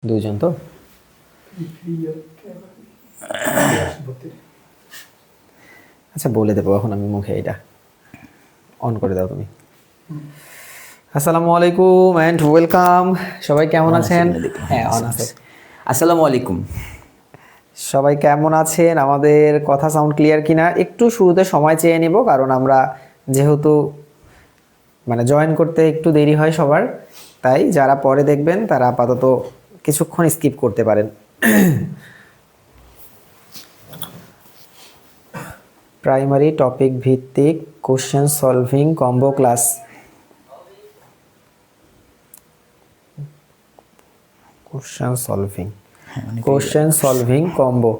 দুইজন তো? আচ্ছা বলে দেবো এখন আমি মুখে, এটা অন করে দাও তুমি। আসসালামু আলাইকুম অ্যান্ড ওয়েলকাম। সবাই কেমন আছেন? হ্যাঁ অন আছে। আসসালামু আলাইকুম। সবাই কেমন আছেন? আমাদের কথা সাউন্ড ক্লিয়ার কিনা একটু শুরুতে সময় চেয়ে নিব, কারণ আমরা যেহেতু জয়েন করতে একটু দেরি হয় সবার, তাই যারা পরে দেখবেন তারা আপাতত কিছুক্ষণ স্কিপ করতে পারেন। প্রাইমারি টপিক ভিত্তিক question solving combo class. Question solving combo.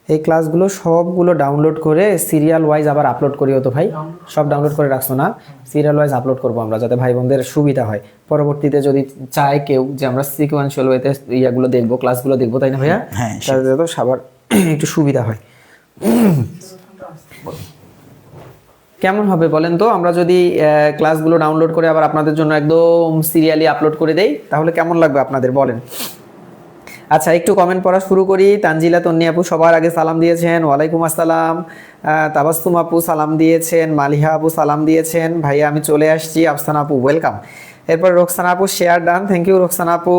এই ক্লাসগুলো সবগুলো ডাউনলোড করে সিরিয়াল ওয়াইজ আবার আপলোড করিও তো ভাই। সব ডাউনলোড করে রাখছো না? সিরিয়াল ওয়াইজ আপলোড করবো আমরা, যাতে ভাই বোনদের সুবিধা হয়। পরবর্তীতে যদি চায় কেউ যে আমরা সিকোয়েন্সিয়াল ওয়েতে ইয়াগুলো দেখবো, ক্লাসগুলো দেখবো, তাই না ভাইয়া? হ্যাঁ, তাহলে তো সবার একটু সুবিধা হয়। কেমন হবে বলেন তো, আমরা যদি ক্লাসগুলো ডাউনলোড করে আবার আপনাদের জন্য একদম সিরিয়ালি আপলোড করে দেই, তাহলে কেমন লাগবে আপনাদের বলেন? আচ্ছা, একটু কমেন্ট পড়া শুরু করি। তানজিলা তন্নি আপু সবার আগে সালাম দিয়েছেন, ওয়ালাইকুম আসসালাম। তাবাস্তুম আপু সালাম দিয়েছেন, মালিহা আপু সালাম দিয়েছেন, ভাইয়া আমি চলে আসছি। আফসানা আপু ওয়েলকাম। এরপর রোকসানা আপু share done, thank you Roksana আপু।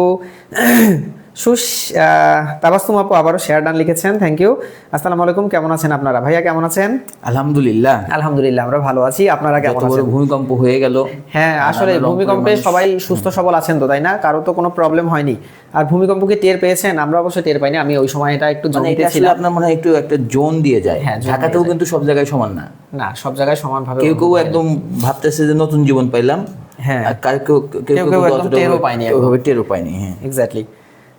তাবাস্তুম আপু আবারও শেয়ার ডান লিখেছেন, থ্যাংক ইউ। আসসালামু আলাইকুম, কেমন আছেন আপনারা? ভাইয়া কেমন আছেন? আলহামদুলিল্লাহ। আলহামদুলিল্লাহ আমরা ভালো আছি, আপনারা কেমন এত বড় আছেন? ভূমিকম্প হয়ে গেল। হ্যাঁ আসলে ভূমিকম্পে সবাই সুস্থ সবল আছেন তো, তাই না? কারো তো কোনো প্রবলেম হয়নি। আর ভূমিকম্প কি টের পেয়েছেন? আমরা অবশ্য টের পাইনি, আমি ওই সময় এটা একটু মানে এটা জমিতে আসলে ছিলাম। আপনার মনে হয় একটু একটা জোন দিয়ে যায়। হ্যাঁ, জোন ঢাকাতেও দিয়ে যায়। কিন্তু সব জায়গায় সমান না। না, সব জায়গায় সমানভাবে কেউ কেউ একদম ভাবতেছে যে নতুন জীবন পাইলাম। হ্যাঁ, আর কেউ কেউ কেউ একদম টেরও পায়নি, ওইভাবে টেরও পায়নি। হ্যাঁ এক্স্যাক্টলি।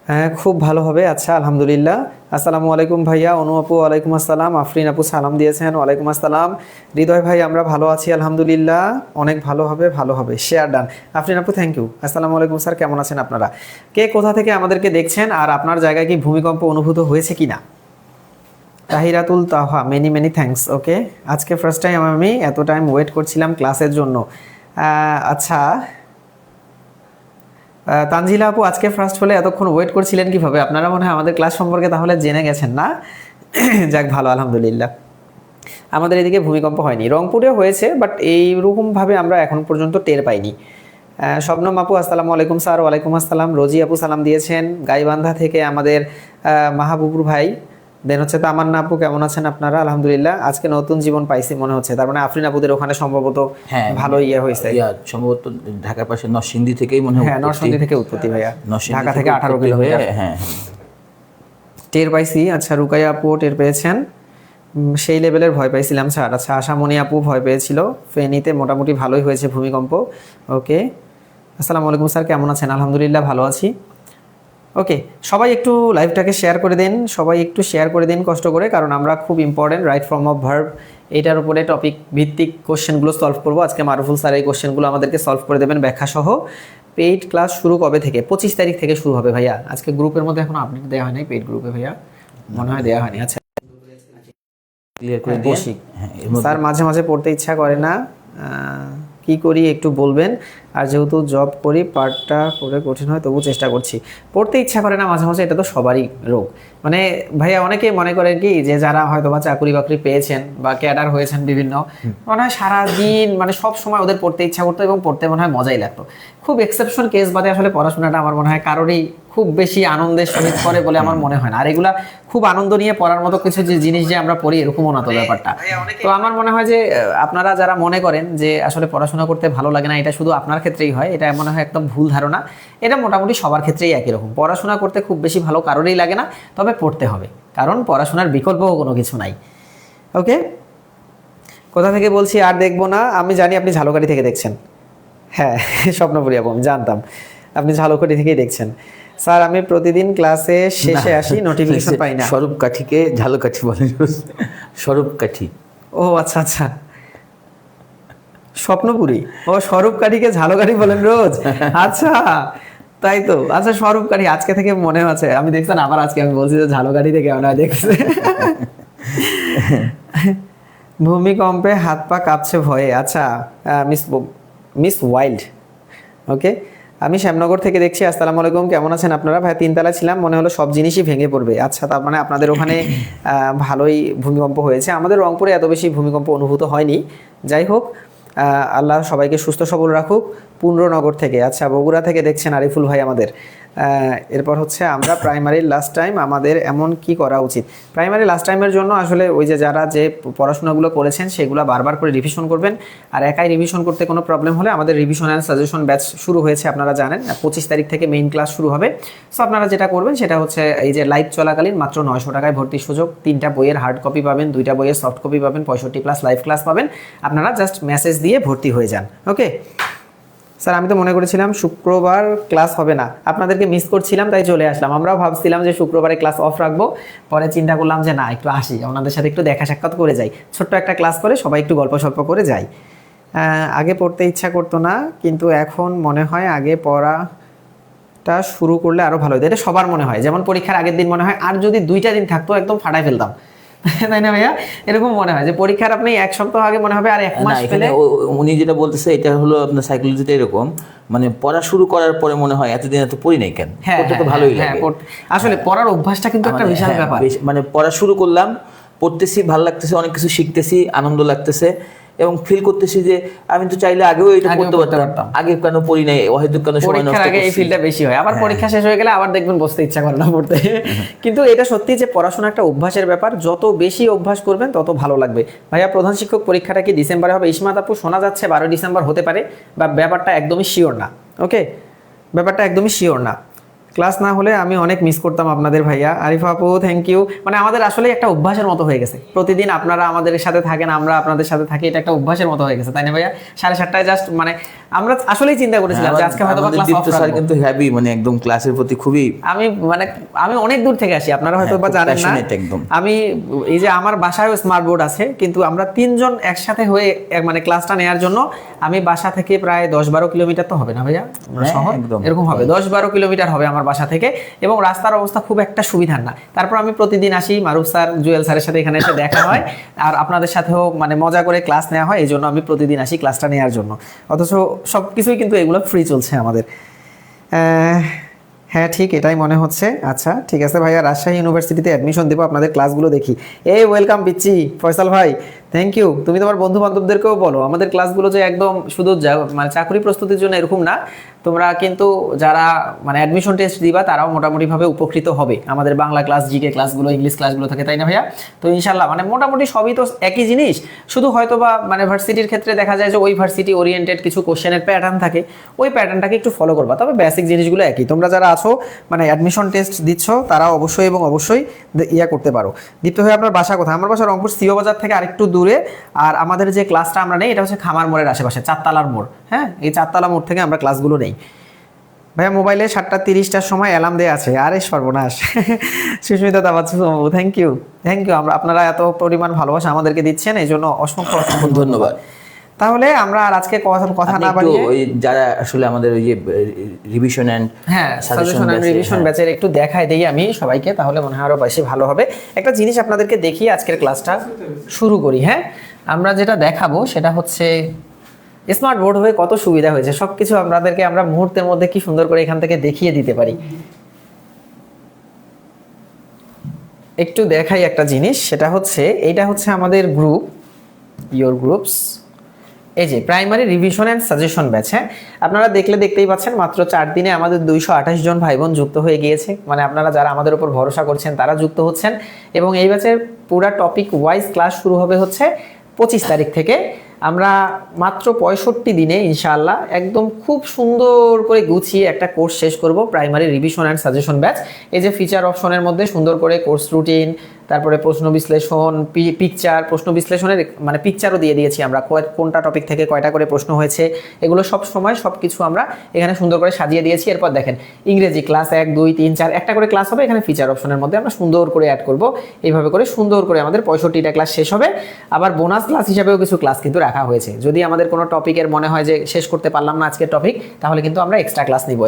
হ্যাঁ খুব ভালো হবে। আচ্ছা আলহামদুলিল্লাহ। আসসালামু আলাইকুম ভাইয়া। অনু আপু ওয়ালাইকুম আসসালাম। আফরিন আপু সালাম দিয়েছেন, ওয়ালাইকুম আসসালাম। হৃদয় ভাই আমরা ভালো আছি আলহামদুলিল্লাহ, অনেক ভালো হবে, ভালো হবে, শেয়ার ডান। আফরিন আপু থ্যাংক ইউ। আসসালামু আলাইকুম স্যার, কেমন আছেন আপনারা? কে কোথা থেকে আমাদেরকে দেখছেন, আর আপনার জায়গায় কি ভূমিকম্প অনুভূত হয়েছে কিনা? তাহিরাতুল তাহা মেনি মেনি থ্যাঙ্কস। ওকে, আজকে ফার্স্ট টাইম আমি এত টাইম ওয়েট করছিলাম ক্লাসের জন্য। আচ্ছা তানজিলা আপু আজকে ফার্স্ট হলে এতক্ষণ ওয়েট করছিলেন কিভাবে? আপনারা মনে হয় আমাদের ক্লাস সম্পর্কে তাহলে জেনে গেছেন না? যাক ভালো, আলহামদুলিল্লাহ। আমাদের এদিকে ভূমিকম্প হয়নি, রংপুরে হয়েছে, বাট এইরকমভাবে আমরা এখন পর্যন্ত টের পাইনি। শবনম আপু আসসালামু আলাইকুম স্যার। ওয়ালাইকুম আসসালাম। রোজি আপু সালাম দিয়েছেন গাইবান্ধা থেকে আমাদের মাহবুবুর ভাই। দেন হচ্ছে তামান্না আপু, কেমন আছেন আপনারা? আলহামদুলিল্লাহ, আজকে নতুন জীবন পাইছি মনে হচ্ছে। তার মানে আফরিন আপুদের ওখানে সম্ভবত ভালো ইয়ে হয়েছে। সম্ভবত ঢাকার পাশে নরসিংদী থেকেই মনে হয়। হ্যাঁ নরসিংদী থেকে উৎপত্তি ভাইয়া, ঢাকা থেকে 18 হয়ে। কিলোমিটার। হ্যাঁ টের পাইছি। আচ্ছা রুকাইয়া আপু টের পেয়েছেন, সেই লেভেলের ভয় পাইছিলাম স্যার। আচ্ছা আশামণি আপু ভয় পেয়েছিল। ফেনীতে মোটামুটি ভালোই হয়েছে ভূমিকম্প। ওকে, আসসালামু আলাইকুম স্যার, কেমন আছেন? আলহামদুলিল্লাহ ভালো আছি। ওকে, সবাই একটু লাইভটাকে শেয়ার করে দিন, সবাই একটু শেয়ার করে দিন কষ্ট করে, কারণ আমরা খুব important right form of verb এটার উপরে টপিক ভিত্তিক কোশ্চেনগুলো সলভ করবো আজকে। মারুফুল স্যার এই কোশ্চেনগুলো আমাদেরকে সলভ করে দেবেন ব্যাখ্যা সহ। পেইড ক্লাস শুরু কবে থেকে? 25 তারিখ থেকে শুরু হবে ভাইয়া। আজকে গ্রুপের মধ্যে এখন আপডেট দেওয়া হয় নাই, পেইড গ্রুপে ভাইয়া মনে হয় দেওয়া হয়নি। আচ্ছা ক্লিয়ার করে বসি স্যার, মাঝে মাঝে পড়তে ইচ্ছা করে না, কি করি একটু বলবেন? আর যেহেতু জব করি পার্টটা করে কঠিন হয়, তবু চেষ্টা করছি। পড়তে ইচ্ছা করে না মাঝে মাঝে, এটা তো সবারই রোগ। মানে ভাইয়া অনেকেই মনে করেন কি যে যারা হয়তো বা চাকরি বাকরি পেয়েছেন বা ক্যাডার হয়েছেন বিভিন্ন, মনে হয় সারাদিন সব সময় ওদের পড়তে ইচ্ছা করতো এবং পড়তে মনে হয় মজাই লাগতো। খুব এক্সেপশন কেস বাদে আসলে পড়াশোনাটা আমার মনে হয় কারোরই খুব বেশি আনন্দের সহিত করে বলে আমার মনে হয় না। আর এগুলা খুব আনন্দ নিয়ে পড়ার মতো কিছু যে জিনিস যে আমরা পড়ি এরকমও না তো ব্যাপারটা। তো আমার মনে হয় যে আপনারা যারা মনে করেন যে আসলে পড়াশোনা করতে ভালো লাগে না, এটা শুধু আপনার ক্ষেত্রেই হয়, এটা মনে হয় একদম ভুল ধারণা। এটা মোটামুটি সবার ক্ষেত্রেই একই রকম। পড়াশোনা করতে খুব বেশি ভালো কারোরই লাগে না, তবে পড়তে হবে, কারণ পড়াশোনার বিকল্পও কোনো কিছু নাই। ওকে, কোথা থেকে বলছি আর দেখবো না, আমি জানি আপনি ঝালকাঠি থেকে দেখছেন। হ্যাঁ স্বপ্নপুরি আপু, আমি জানতাম আপনি ঝালকাঠি থেকেই দেখছেন। স্যার আমি প্রতিদিন ক্লাসে শেষে আসি, নোটিফিকেশন পাই না। স্বরূপকাঠিকে ঝালকাঠি বলে। স্বরূপকাঠি। ও আচ্ছা আচ্ছা, স্বপ্নপুরি। ও স্বরূপকাঠিকে ঝালকাঠি বলেন রোজ? আচ্ছা তাই তো। আচ্ছা স্বরূপকাঠি আজকে থেকে মনে আছে, আমি দেখছেন আবার আজকে আমি বলছি যে ঝালকাঠি থেকে আমরা দেখছে। ভূমিকম্পে হাত পা কাঁপছে ভয়ে। আচ্ছা মিস ওয়াইল্ড, ওকে, আমি শ্যামনগর থেকে দেখছি। আসসালামু আলাইকুম, কেমন আছেন আপনারা? ভাই 3 তলা ছিলাম, মনে হলো সব জিনিসই ভেঙে পড়বে। আচ্ছা, তার মানে আপনাদের ওখানে ভালোই ভূমিকম্প হয়েছে। আমাদের রংপুরে এত বেশি ভূমিকম্প অনুভূত হয়নি। যাই হোক, আল্লাহ সবাইকে সুস্থ সবল রাখুক। পুন্ড্রনগর থেকে, আচ্ছা বগুড়া থেকে দেখছেন আরিফুল ভাই আমাদের। এরপর হচ্ছে আমরা প্রাইমারির লাস্ট টাইম, আমাদের এমন কি করা উচিত? প্রাইমারি লাস্ট টাইমের জন্য আসলে ওই যে যারা যে পড়াশোনাগুলো করেছেন সেগুলো বারবার করে রিভিশন করবেন। আর একাই রিভিশন করতে কোনো প্রবলেম হলে আমাদের রিভিশন অ্যান্ড সাজেশন ব্যাচ শুরু হয়েছে, আপনারা জানেন। 25 তারিখ থেকে মেইন ক্লাস শুরু হবে। সো আপনারা যেটা করবেন সেটা হচ্ছে এই যে লাইভ চলাকালীন মাত্র 900 টাকায় ভর্তির সুযোগ। 3টা বইয়ের হার্ড কপি পাবেন, 2টা বইয়ের সফট কপি পাবেন, 65+ লাইভ ক্লাস পাবেন। আপনারা জাস্ট মেসেজ দিয়ে ভর্তি হয়ে যান। ওকে স্যার, আমি তো মনে করেছিলাম শুক্রবার ক্লাস হবে না, আপনাদেরকে মিস করছিলাম তাই চলে আসলাম। আমরাও ভাবছিলাম যে শুক্রবারে ক্লাস অফ রাখবো, পরে চিন্তা করলাম যে না, একটু আসি, আপনাদের সাথে একটু দেখা সাক্ষাৎ করে যাই, ছোট্ট একটা ক্লাস করে সবাই একটু গল্প সল্প করে যাই। আগে পড়তে ইচ্ছা করতো না, কিন্তু এখন মনে হয় আগে পড়াটা শুরু করলে আরও ভালো হতো। এটা সবার মনে হয়, যেমন পরীক্ষার আগের দিন মনে হয় আর যদি 2টা দিন থাকতো একদম ফাটাই ফেলতাম, তাই না ভাইয়া? এরকম মনে হয় যে পরীক্ষার আপনি 1 সপ্তাহ আগে মনে হবে আর 1 মাস পেলে। উনি যেটা বলতেছে এটা হলো আপনার সাইকোলজিতে এরকম, মানে পড়া শুরু করার পরে মনে হয় এতদিন এত পড়ি নাই কেন, পড়তে তো ভালোই লাগে। আসলে পড়ার অভ্যাসটা কিন্তু একটা বিশাল ব্যাপার। মানে পড়া শুরু করলাম, পড়তেছি, ভালো লাগতেছে, অনেক কিছু শিখতেছি, আনন্দ লাগতেছে এবং ফিল করতেছি যে আমি তো চাইলে আগেও এটা করতে পারতাম, আগে কেন পড়ি নাই, অহেতুক কেন সময় নষ্ট করছি। আগে এই ফিলটা বেশি হয়, আবার পরীক্ষা শেষ হয়ে গেলে আবার দেখবেন বসতে ইচ্ছা করে না পড়তে। কিন্তু এটা সত্যি যে পড়াশোনা একটা অভ্যাসের ব্যাপার, যত বেশি অভ্যাস করবেন তত ভালো লাগবে। ভাইয়া প্রধান শিক্ষক পরীক্ষাটা কি ডিসেম্বরে হবে? ইসমাত আপু, শোনা যাচ্ছে 12 ডিসেম্বর হতে পারে, বা ব্যাপারটা একদমই শিওর না। ওকে, ব্যাপারটা একদমই শিওর না। ক্লাস না হলে আমি অনেক মিস করতাম আপনাদের। ভাইয়া আরিফা আপু, থ্যাংক ইউ। মানে আমাদের আসলে একটা অভ্যাসের মতো হয়ে গেছে, প্রতিদিন আপনারা আমাদের সাথে থাকেন, আমরা আপনাদের সাথে থাকি, এটা একটা অভ্যাসের মতো হয়ে গেছে, তাই না ভাইয়া? 7:30টায় জাস্ট মানে আমরা আসলেই চিন্তা করেছিলাম যে আজকে হয়তো ক্লাস অফ রাখবো, কিন্তু হ্যাপি, মানে একদম ক্লাসের প্রতি খুবই। আমি অনেক দূর থেকে আসি, আপনারা হয়তো বা জানেন না। আমি এই যে আমার বাসায়ও স্মার্ট বোর্ড আছে, কিন্তু আমরা 3 জন একসাথে হয়ে মানে ক্লাসটা নেওয়ার জন্য আমি বাসা থেকে প্রায় 10-12 কিলোমিটার তো হবে না ভাইয়া, এরকম হবে 10-12 কিলোমিটার হবে আমার বাসা থেকে, এবং রাস্তার অবস্থা খুব একটা সুবিধার না। তারপর আমি প্রতিদিন আসি, মারুফ স্যার, জুয়েল স্যারের সাথে এখানে এসে দেখা হয়, আর আপনাদের সাথেও মানে মজা করে ক্লাস নেওয়া হয়, এই জন্য আমি প্রতিদিন আসি ক্লাসটা নেওয়ার জন্য। অথচ সব কিছুই কিন্তু এগুলো ফ্রি চলছে আমাদের। হ্যাঁ ঠিক এটাই মনে হচ্ছে। আচ্ছা ঠিক আছে ভাইয়া, রাজশাহী ইউনিভার্সিটিতে অ্যাডমিশন দেবো, আপনাদের ক্লাসগুলো দেখি। এই ওয়েলকাম পিচ্ছি, ফয়সাল ভাই, থ্যাংক ইউ। তুমি তোমার বন্ধু বান্ধবদেরকেও বলো আমাদের ক্লাসগুলো যে একদম শুধু মানে চাকরি প্রস্তুতির জন্য এরকম না, তোমরা কিন্তু যারা মানে অ্যাডমিশন টেস্ট দিবা তারাও মোটামুটিভাবে উপকৃত হবে। আমাদের বাংলা ক্লাস, জিকে ক্লাসগুলো, ইংলিশ ক্লাসগুলো থাকে, তাই না ভাইয়া? তো ইনশাল্লাহ মানে মোটামুটি সবই তো একই জিনিস, শুধু হয়তো বা মানে ভার্সিটির ক্ষেত্রে দেখা যায় যে ওই ভার্সিটি ওরিয়েন্টেড কিছু কোশ্চেনের প্যাটার্ন থাকে, ওই প্যাটার্নটাকে একটু ফলো করবা, তবে বেসিক জিনিসগুলো একই। তোমরা যারা আছো মানে অ্যাডমিশন টেস্ট দিচ্ছ তারা অবশ্যই এবং অবশ্যই ইয়া করতে পারো। দীপ্ত ভাই, আপনার বাসা কোথায়? আমার বাসা রংপুর সিও বাজার থেকে আরেকটু দূরে, আর আমাদের যে ক্লাসটা আমরা নেই এটা হচ্ছে খামার মোড়ের আশেপাশে, 4তলার মোড়। হ্যাঁ, এই 4তলা মোড় থেকে আমরা ক্লাসগুলো নেই। ভাইয়া মোবাইলে 7:30টার সময় অ্যালার্ম দেওয়া আছে, আরে সর্বনাশ। সুস্মিতা তাবাচ্ছু, থ্যাংক ইউ। আপনারা এত পরিমাণ ভালোবাসা আমাদেরকে দিচ্ছেন, এই জন্য অসংখ্য অসংখ্য ধন্যবাদ। তাহলে আমরা আর আজকে কথা না বাড়িয়ে ওই যারা আসলে আমাদের ওই যে revision and suggestion and revision ব্যাচের একটু দেখাই দেই আমি সবাইকে, তাহলে মনে হয় আরো বেশি ভালো হবে। একটা জিনিস আপনাদেরকে দেখিয়ে আজকের ক্লাসটা শুরু করি। হ্যাঁ, আমরা যেটা দেখাবো সেটা হচ্ছে স্মার্ট বোর্ড হয়ে কত সুবিধা হয়েছে, সবকিছু আপনাদেরকে আমরা মুহূর্তের মধ্যে কি সুন্দর করে এখান থেকে দেখিয়ে দিতে পারি। একটু দেখাই একটা জিনিস, সেটা হচ্ছে এইটা হচ্ছে আমাদের গ্রুপ, ইয়োর গ্রুপস। এই যে primary revision and suggestion batch. হ্যাঁ, আপনারা দেখতেই পাচ্ছেন মাত্র 4 দিনে আমাদের 228 জন ভাই বোন যুক্ত হয়ে গিয়েছে। মানে আপনারা যারা আমাদের উপর ভরসা করছেন তারা যুক্ত হচ্ছেন, এবং এই ব্যাচের পুরা টপিক ওয়াইজ ক্লাস শুরু হবে হচ্ছে 25 তারিখ থেকে। আমরা মাত্র 65 দিনে ইনশাআল্লাহ একদম খুব সুন্দর করে গুছিয়ে একটা কোর্স শেষ করব, primary revision and suggestion batch. এই যে ফিচার অপশনের মধ্যে সুন্দর করে কোর্স রুটিন, তারপরে প্রশ্ন বিশ্লেষণ, পিকচার, প্রশ্ন বিশ্লেষণের মানে পিকচারও দিয়ে দিয়েছি আমরা, কোনটা টপিক থেকে কয়টা করে প্রশ্ন হয়েছে, এগুলো সব সময় সব কিছু আমরা এখানে সুন্দর করে সাজিয়ে দিয়েছি। এরপর দেখেন ইংরেজি ক্লাস 1, 2, 3, 4 একটা করে ক্লাস হবে, এখানে ফিচার অপশনের মধ্যে আমরা সুন্দর করে অ্যাড করব। এইভাবে করে সুন্দর করে আমাদের 65টা ক্লাস শেষ হবে। আবার বোনাস ক্লাস হিসাবেও কিছু ক্লাস কিন্তু রাখা হয়েছে, যদি আমাদের কোনো টপিকের মনে হয় যে শেষ করতে পারলাম না আজকের টপিক, তাহলে কিন্তু আমরা এক্সট্রা ক্লাস নিব,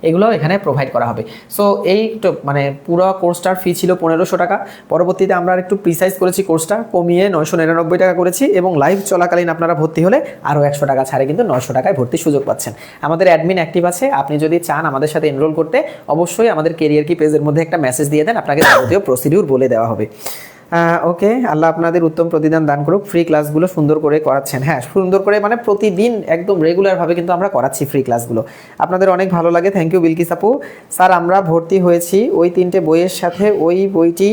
এগুলোও এখানে প্রোভাইড করা হবে। সো এই মানে পুরো কোর্সটার ফি ছিল 1500 টাকা। পরবর্তীতে আমরা একটু প্রিসাইজ করেছি, কোর্সটা কমিয়ে 999 টাকা করেছি এবং লাইভ চলাকালীন আপনারা ভর্তি হলে আরও 100 টাকা ছাড়ে কিন্তু 900 টাকায় ভর্তির সুযোগ পাচ্ছেন। আমাদের অ্যাডমিন অ্যাক্টিভ আছে, আপনি যদি চান আমাদের সাথে এনরোল করতে অবশ্যই আমাদের কেরিয়ার কি পেজের মধ্যে একটা মেসেজ দিয়ে দেন, আপনাকে যাবতীয় প্রসিডিউর বলে দেওয়া হবে। ওকে, আল্লাহ আপনাদের উত্তম প্রতিদান দান করুক। ফ্রি ক্লাসগুলো সুন্দর করে করাচ্ছেন, হ্যাঁ সুন্দর করে মানে প্রতিদিন একদম রেগুলারভাবে কিন্তু আমরা করাচ্ছি ফ্রি ক্লাসগুলো, আপনাদের অনেক ভালো লাগে। থ্যাংক ইউ বিলকিস আপু। স্যার আমরা ভর্তি হয়েছি ওই 3টে বইয়ের সাথে, ওই বইটি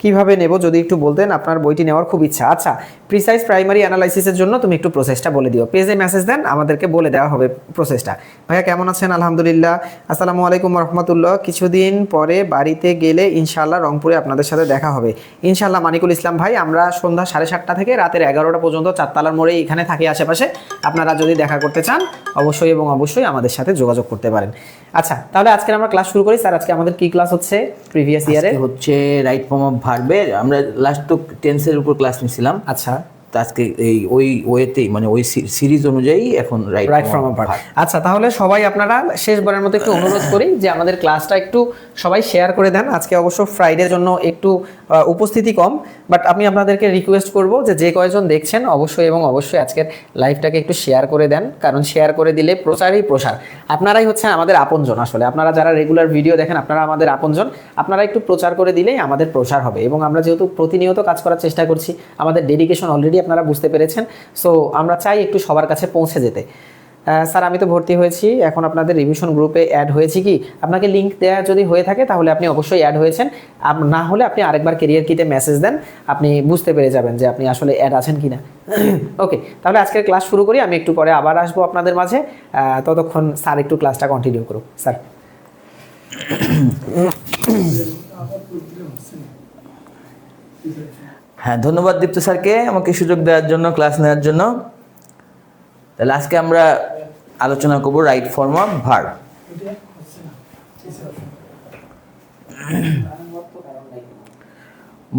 কিভাবে নেব যদি একটু বলতেন, আপনার বইটি নেওয়ার খুব ইচ্ছা। আচ্ছা, প্রিসাইজ প্রাইমারি অ্যানালাইসিসের জন্য তুমি একটু প্রসেসটা বলে দিও, পেজে মেসেজ দেন, আমাদেরকে বলে দেওয়া হবে প্রসেসটা। ভাইয়া কেমন আছেন? আলহামদুলিল্লাহ। আসসালামু আলাইকুম রহমতুল্লাহ। কিছুদিন পরে বাড়িতে গেলে ইনশাআল্লাহ রংপুরে আপনাদের সাথে দেখা হবে ইনশাআল্লাহ। মানিকুল ইসলাম ভাই, আমরা সন্ধ্যা 7:30 থেকে রাতের 11টা পর্যন্ত চারতলার মোড়ে এখানে থাকি আশেপাশে, আপনারা যদি দেখা করতে চান অবশ্যই এবং অবশ্যই আমাদের সাথে যোগাযোগ করতে পারেন। আচ্ছা, তাহলে আজকে আমরা ক্লাস শুরু করি। স্যার আজকে আমাদের কি ক্লাস হচ্ছে? প্রিভিয়াস ইয়ারে হচ্ছে রাইট ফর্ম অফ ভার্বের, আমরা লাস্ট তো টেন্সের উপর ক্লাস নিছিলাম। আচ্ছা, তো আজকে এই ওই ওয়েতেই মানে ওই সিরিজ অনুযায়ী এখন রাইট ফর্ম অফ ভার্ব। আচ্ছা, তাহলে সবাই আপনারা শেষবারের মতো একটু অনুরোধ করি যে আমাদের ক্লাসটা একটু সবাই শেয়ার করে দেন। আজকে অবশ্য ফ্রাইডের জন্য একটু উপস্থিতি কম, বাট আমি আপনাদেরকে রিকোয়েস্ট করব যে যে কয়জন দেখছেন অবশ্যই এবং অবশ্যই আজকের লাইভটাকে একটু শেয়ার করে দেন, কারণ শেয়ার করে দিলে প্রচারই প্রসার। আপনারাই হচ্ছেন আমাদের আপনজন, আসলে আপনারা যারা রেগুলার ভিডিও দেখেন আপনারা আমাদের আপনজন, আপনারা একটু প্রচার করে দিলেই আমাদের প্রসার হবে। এবং আমরা যেহেতু প্রতিনিয়ত কাজ করার চেষ্টা করছি, আমাদের ডেডিকেশন অলরেডি আপনারা বুঝতে পেরেছেন, সো আমরা চাই একটু সবার কাছে পৌঁছে যেতে। স্যার আমি তো ভর্তি হয়েছি, এখন আপনাদের রিভিশন গ্রুপে অ্যাড হয়েছি কি? আপনাকে লিঙ্ক দেওয়া যদি হয়ে থাকে তাহলে আপনি অবশ্যই অ্যাড হয়েছেন, না হলে আপনি আরেকবার কেরিয়ার কিটে মেসেজ দেন, আপনি বুঝতে পেরে যাবেন যে আপনি আসলে অ্যাড আছেন কি না। ওকে, তাহলে আজকের ক্লাস শুরু করি। আমি একটু পরে আবার আসবো আপনাদের মাঝে, ততক্ষণ স্যার একটু ক্লাসটা কন্টিনিউ করুক। স্যার হ্যাঁ, ধন্যবাদ দীপ্ত স্যারকে আমাকে সুযোগ দেওয়ার জন্য, ক্লাস নেওয়ার জন্য। তাহলে আজকে আমরা আলোচনা করব রাইট ফর্ম অফ ভার্ব।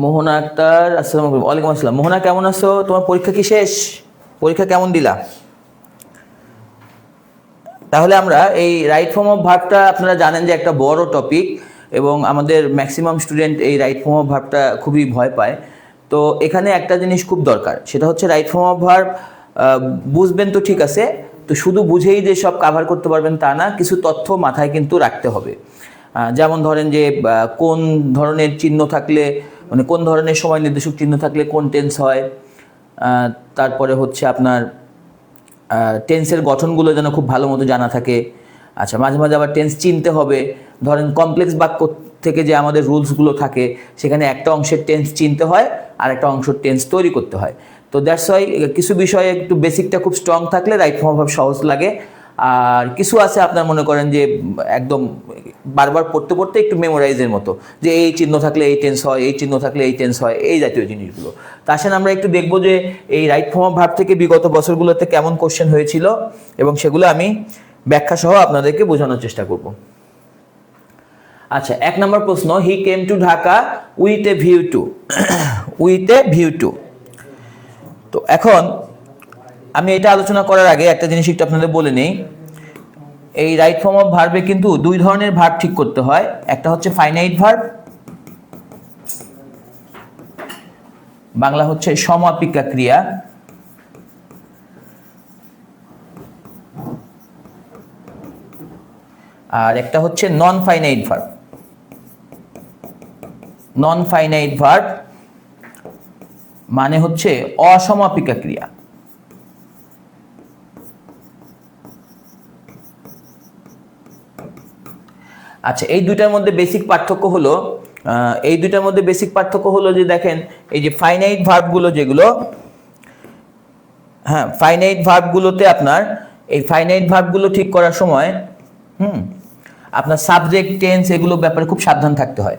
মোহনা আক্তার, আসসালামু আলাইকুম। ওয়ালাইকুম আসসালাম। মোহনা কেমন আছো? তোমার পরীক্ষা কি শেষ? পরীক্ষা কেমন দিলা? তাহলে আমরা এই রাইট ফর্ম অফ ভার্বটা, আপনারা জানেন যে একটা বড় টপিক এবং আমাদের ম্যাক্সিমাম স্টুডেন্ট এই রাইট ফর্ম অফ ভার্বটা খুবই ভয় পায়। তো এখানে একটা জিনিস খুব দরকার, সেটা হচ্ছে রাইট ফর্ম অফ ভার্ব বুঝবেন তো ঠিক আছে, তো শুধু বুঝেই যে সব কাভার করতে পারবেন তা না, কিছু তথ্য মাথায় কিন্তু রাখতে হবে। যেমন ধরেন যে কোন ধরনের চিহ্ন থাকলে, মানে কোন ধরনের সময় নির্দেশক চিহ্ন থাকলে কোন টেন্স হয়, তারপরে হচ্ছে আপনার টেন্সের গঠনগুলো যেন খুব ভালো মতো জানা থাকে। আচ্ছা, মাঝে মাঝে আবার টেন্স চিনতে হবে। ধরেন কমপ্লেক্স বাক্য থেকে যে আমাদের রুলসগুলো থাকে, সেখানে একটা অংশের টেন্স চিনতে হয় আর একটা অংশের টেন্স তৈরি করতে হয়। তো দ্যাটস ওয়াই কিছু বিষয়ে একটু বেসিকটা খুব স্ট্রং থাকলে রাইট ফর্ম অফ ভার্ব সহজ লাগে। আর কিছু আছে আপনার মনে করেন যে একদম বারবার পড়তে পড়তে একটু মেমোরাইজের মতো, যে এই চিহ্ন থাকলে এই টেন্স হয়, এই চিহ্ন থাকলে এই টেন্স হয়, এই জাতীয় জিনিসগুলো। তা আসেন আমরা একটু দেখবো যে এই রাইট ফর্ম অফ ভার্ব থেকে বিগত বছরগুলোতে কেমন কোশ্চেন হয়েছিল এবং সেগুলো আমি ব্যাখ্যা সহ আপনাদেরকে বোঝানোর চেষ্টা করব। আচ্ছা, 1 নম্বর প্রশ্ন, he came to Dhaka with a view to. With a view to. তো এখন আমি এটা আলোচনা করার আগে একটা জিনিস একটু আপনাদের বলে নেই। এই রাইট ফর্ম অফ ভার্বে কিন্তু দুই ধরনের ভার্ব ঠিক করতে হয়। একটা হচ্ছে ফাইনাইট ভার্ব, বাংলা হচ্ছে সমাপিকা ক্রিয়া, আর একটা হচ্ছে non finite verb. Non finite verb মানে হচ্ছে অসমাপিকা ক্রিয়া। আচ্ছা, এই দুইটার মধ্যে বেসিক পার্থক্য হলো যে দেখেন এই যে ফাইনাইট ভার্বগুলো যেগুলো, হ্যাঁ ফাইনাইট ভার্বগুলোতে আপনার এই ফাইনাইট ভার্বগুলো ঠিক করার সময় আপনার সাবজেক্ট টেন্স এগুলো ব্যাপারে খুব সাবধান থাকতে হয়।